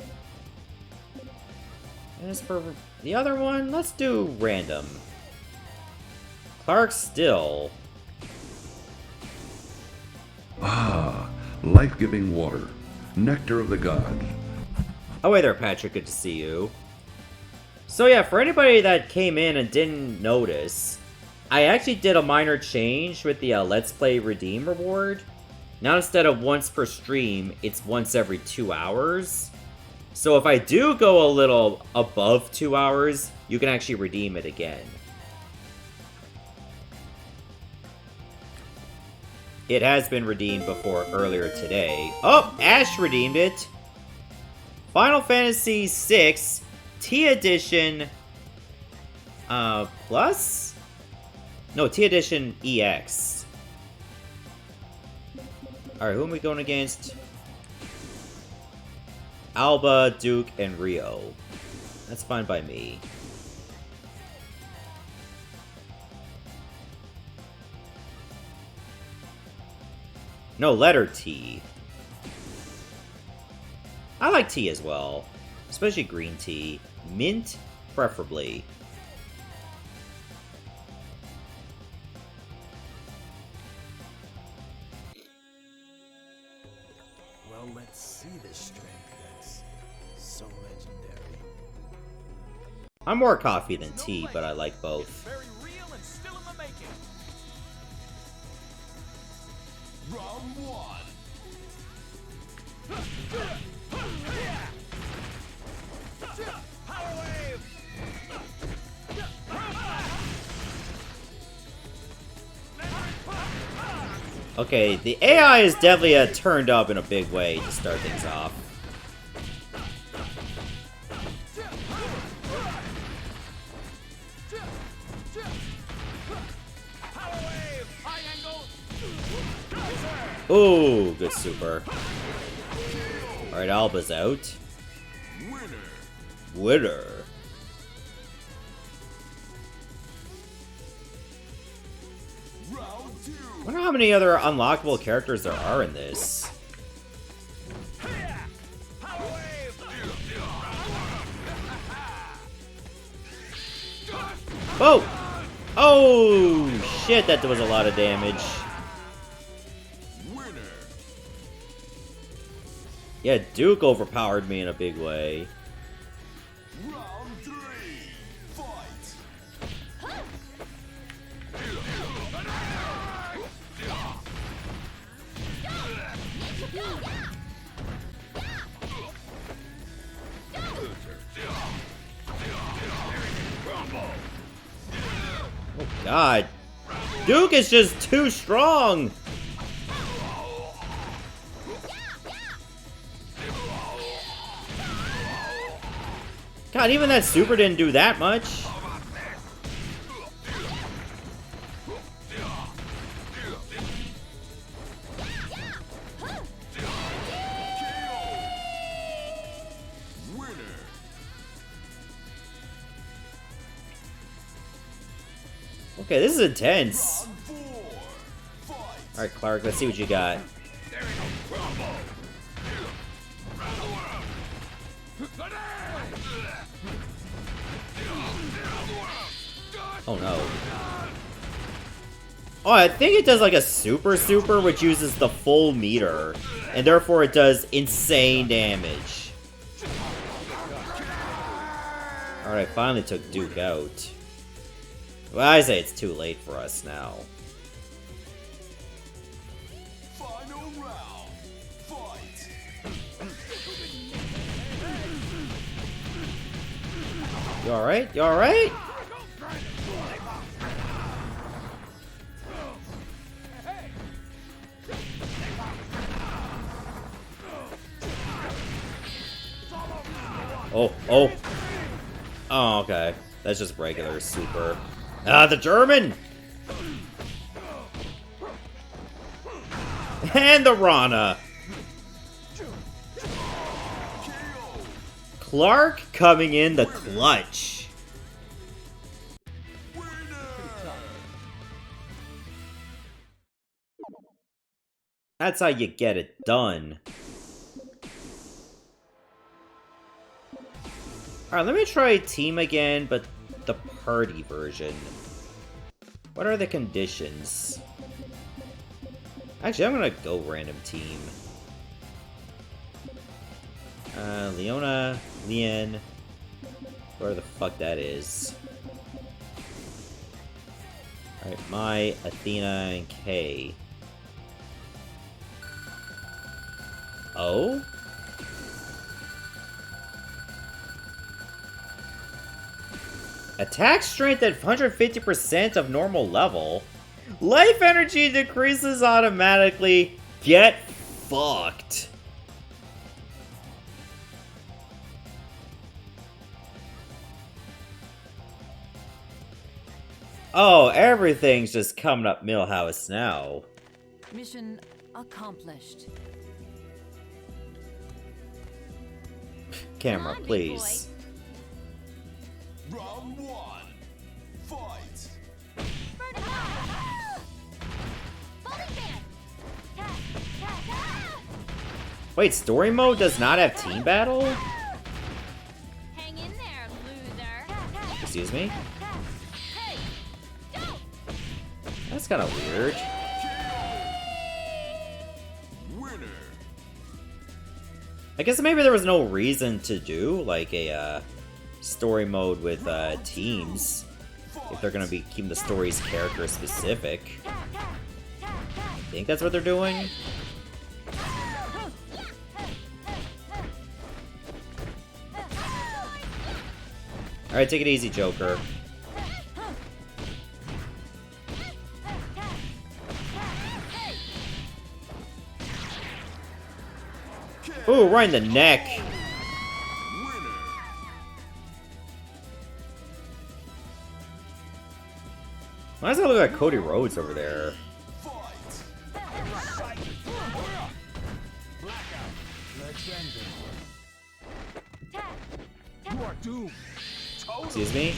And as for the other one, let's do random. Clark Still. Ah, life-giving water. Nectar of the gods. Oh, hey there, Patrick. Good to see you. So yeah, for anybody that came in and didn't notice, I actually did a minor change with the Let's Play Redeem reward. Now instead of once per stream, it's once every 2 hours. So if I do go a little above 2 hours, you can actually redeem it again. It has been redeemed before earlier today. Oh, Ash redeemed it! Final Fantasy VI T Edition Plus? No, T Edition EX. Alright, who am we going against? Alba, Duke, and Rio. That's fine by me. No, letter T. I like tea as well. Especially green tea. Mint, preferably. Well, let's see this strength that's so legendary. I'm more coffee than tea, but I like both. Very real and still in the making. Round one. Power wave. Okay, the AI is definitely turned up in a big way to start things off. Power wave. High angle. Ooh, good super. Alright, Alba's out. Winner. I wonder how many other unlockable characters there are in this. Power wave. Oh! Oh, shit, that was a lot of damage. Yeah, Duke overpowered me in a big way. Round three. Fight. god. Duke is just too strong! God, even that super didn't do that much. Okay, this is intense. Alright, Clark, let's see what you got. Oh no. Oh, I think it does like a super, which uses the full meter. And therefore it does insane damage. Alright, finally took Duke out. Well, I say it's too late for us now. Final round. Fight. You alright? You alright? Oh, oh. Oh, okay. That's just regular super. Ah, the German! And the Rana! Clark coming in the clutch. That's how you get it done. Alright, let me try team again, but the party version. What are the conditions? Actually, I'm gonna go random team. Leona, Lien, where the fuck that is. Alright, Mai, Athena, and Kay. Oh? Attack strength at 150% of normal level. Life energy decreases automatically. Get fucked. Oh, everything's just coming up Millhouse now. Mission accomplished. Camera, Come on, big please. Round one. Fight. Wait, story mode does not have team battle? Hang in there, loser. Excuse me? Hey, go! That's kind of weird. Winner. I guess maybe there was no reason to do, like, a, story mode with, teams. If they're gonna be keeping the stories character specific. I think that's what they're doing. Alright, take it easy, Joker. Ooh, right in the neck. Why does it look like Cody Rhodes over there? You are doomed. Excuse me?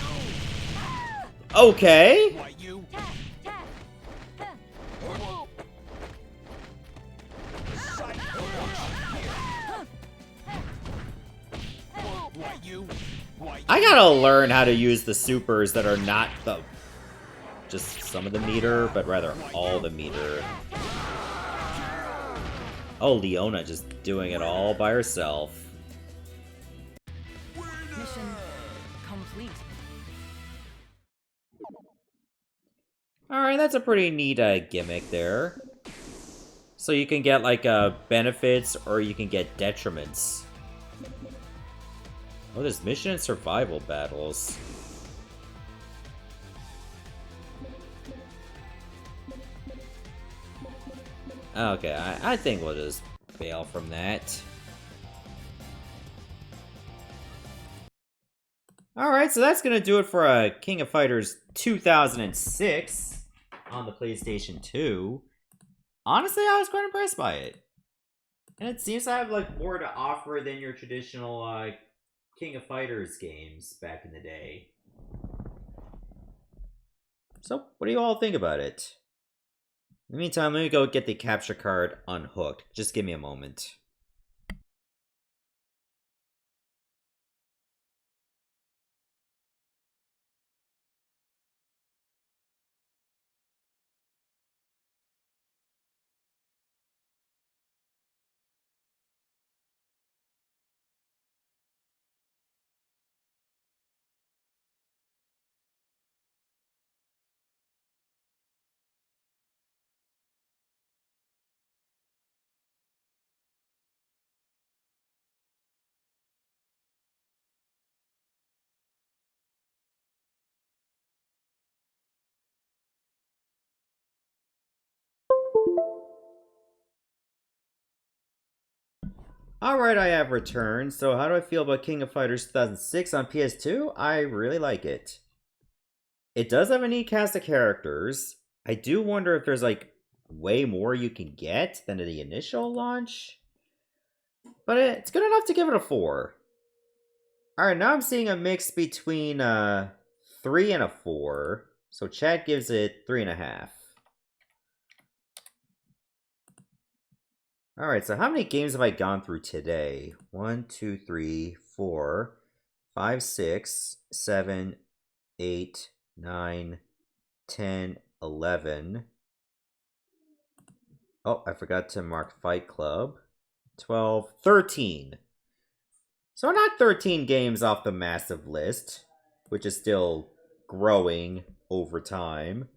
Okay. Why you? Why you? Why I gotta learn how to use the supers that are not the just some of the meter, but rather all the meter. Oh, Leona just doing it all by herself. Mission complete. Alright, that's a pretty neat gimmick there. So you can get like benefits or you can get detriments. Oh, there's mission and survival battles. Okay, I think we'll just bail from that. Alright, so that's gonna do it for King of Fighters 2006 on the PlayStation 2. Honestly, I was quite impressed by it. And it seems to have like more to offer than your traditional King of Fighters games back in the day. So, what do you all think about it? In the meantime, let me go get the capture card unhooked. Just give me a moment. Alright, I have returned. So how do I feel about King of Fighters 2006 on PS2? I really like it. It does have a neat cast of characters. I do wonder if there's like way more you can get than in the initial launch. But it's good enough to give it a 4. Alright, now I'm seeing a mix between 3 and a 4. So chat gives it 3.5. Alright, so how many games have I gone through today? 1, 2, 3, 4, 5, 6, 7, 8, 9, 10, 11. Oh, I forgot to mark Fight Club. 12, 13. So not 13 games off the massive list, which is still growing over time.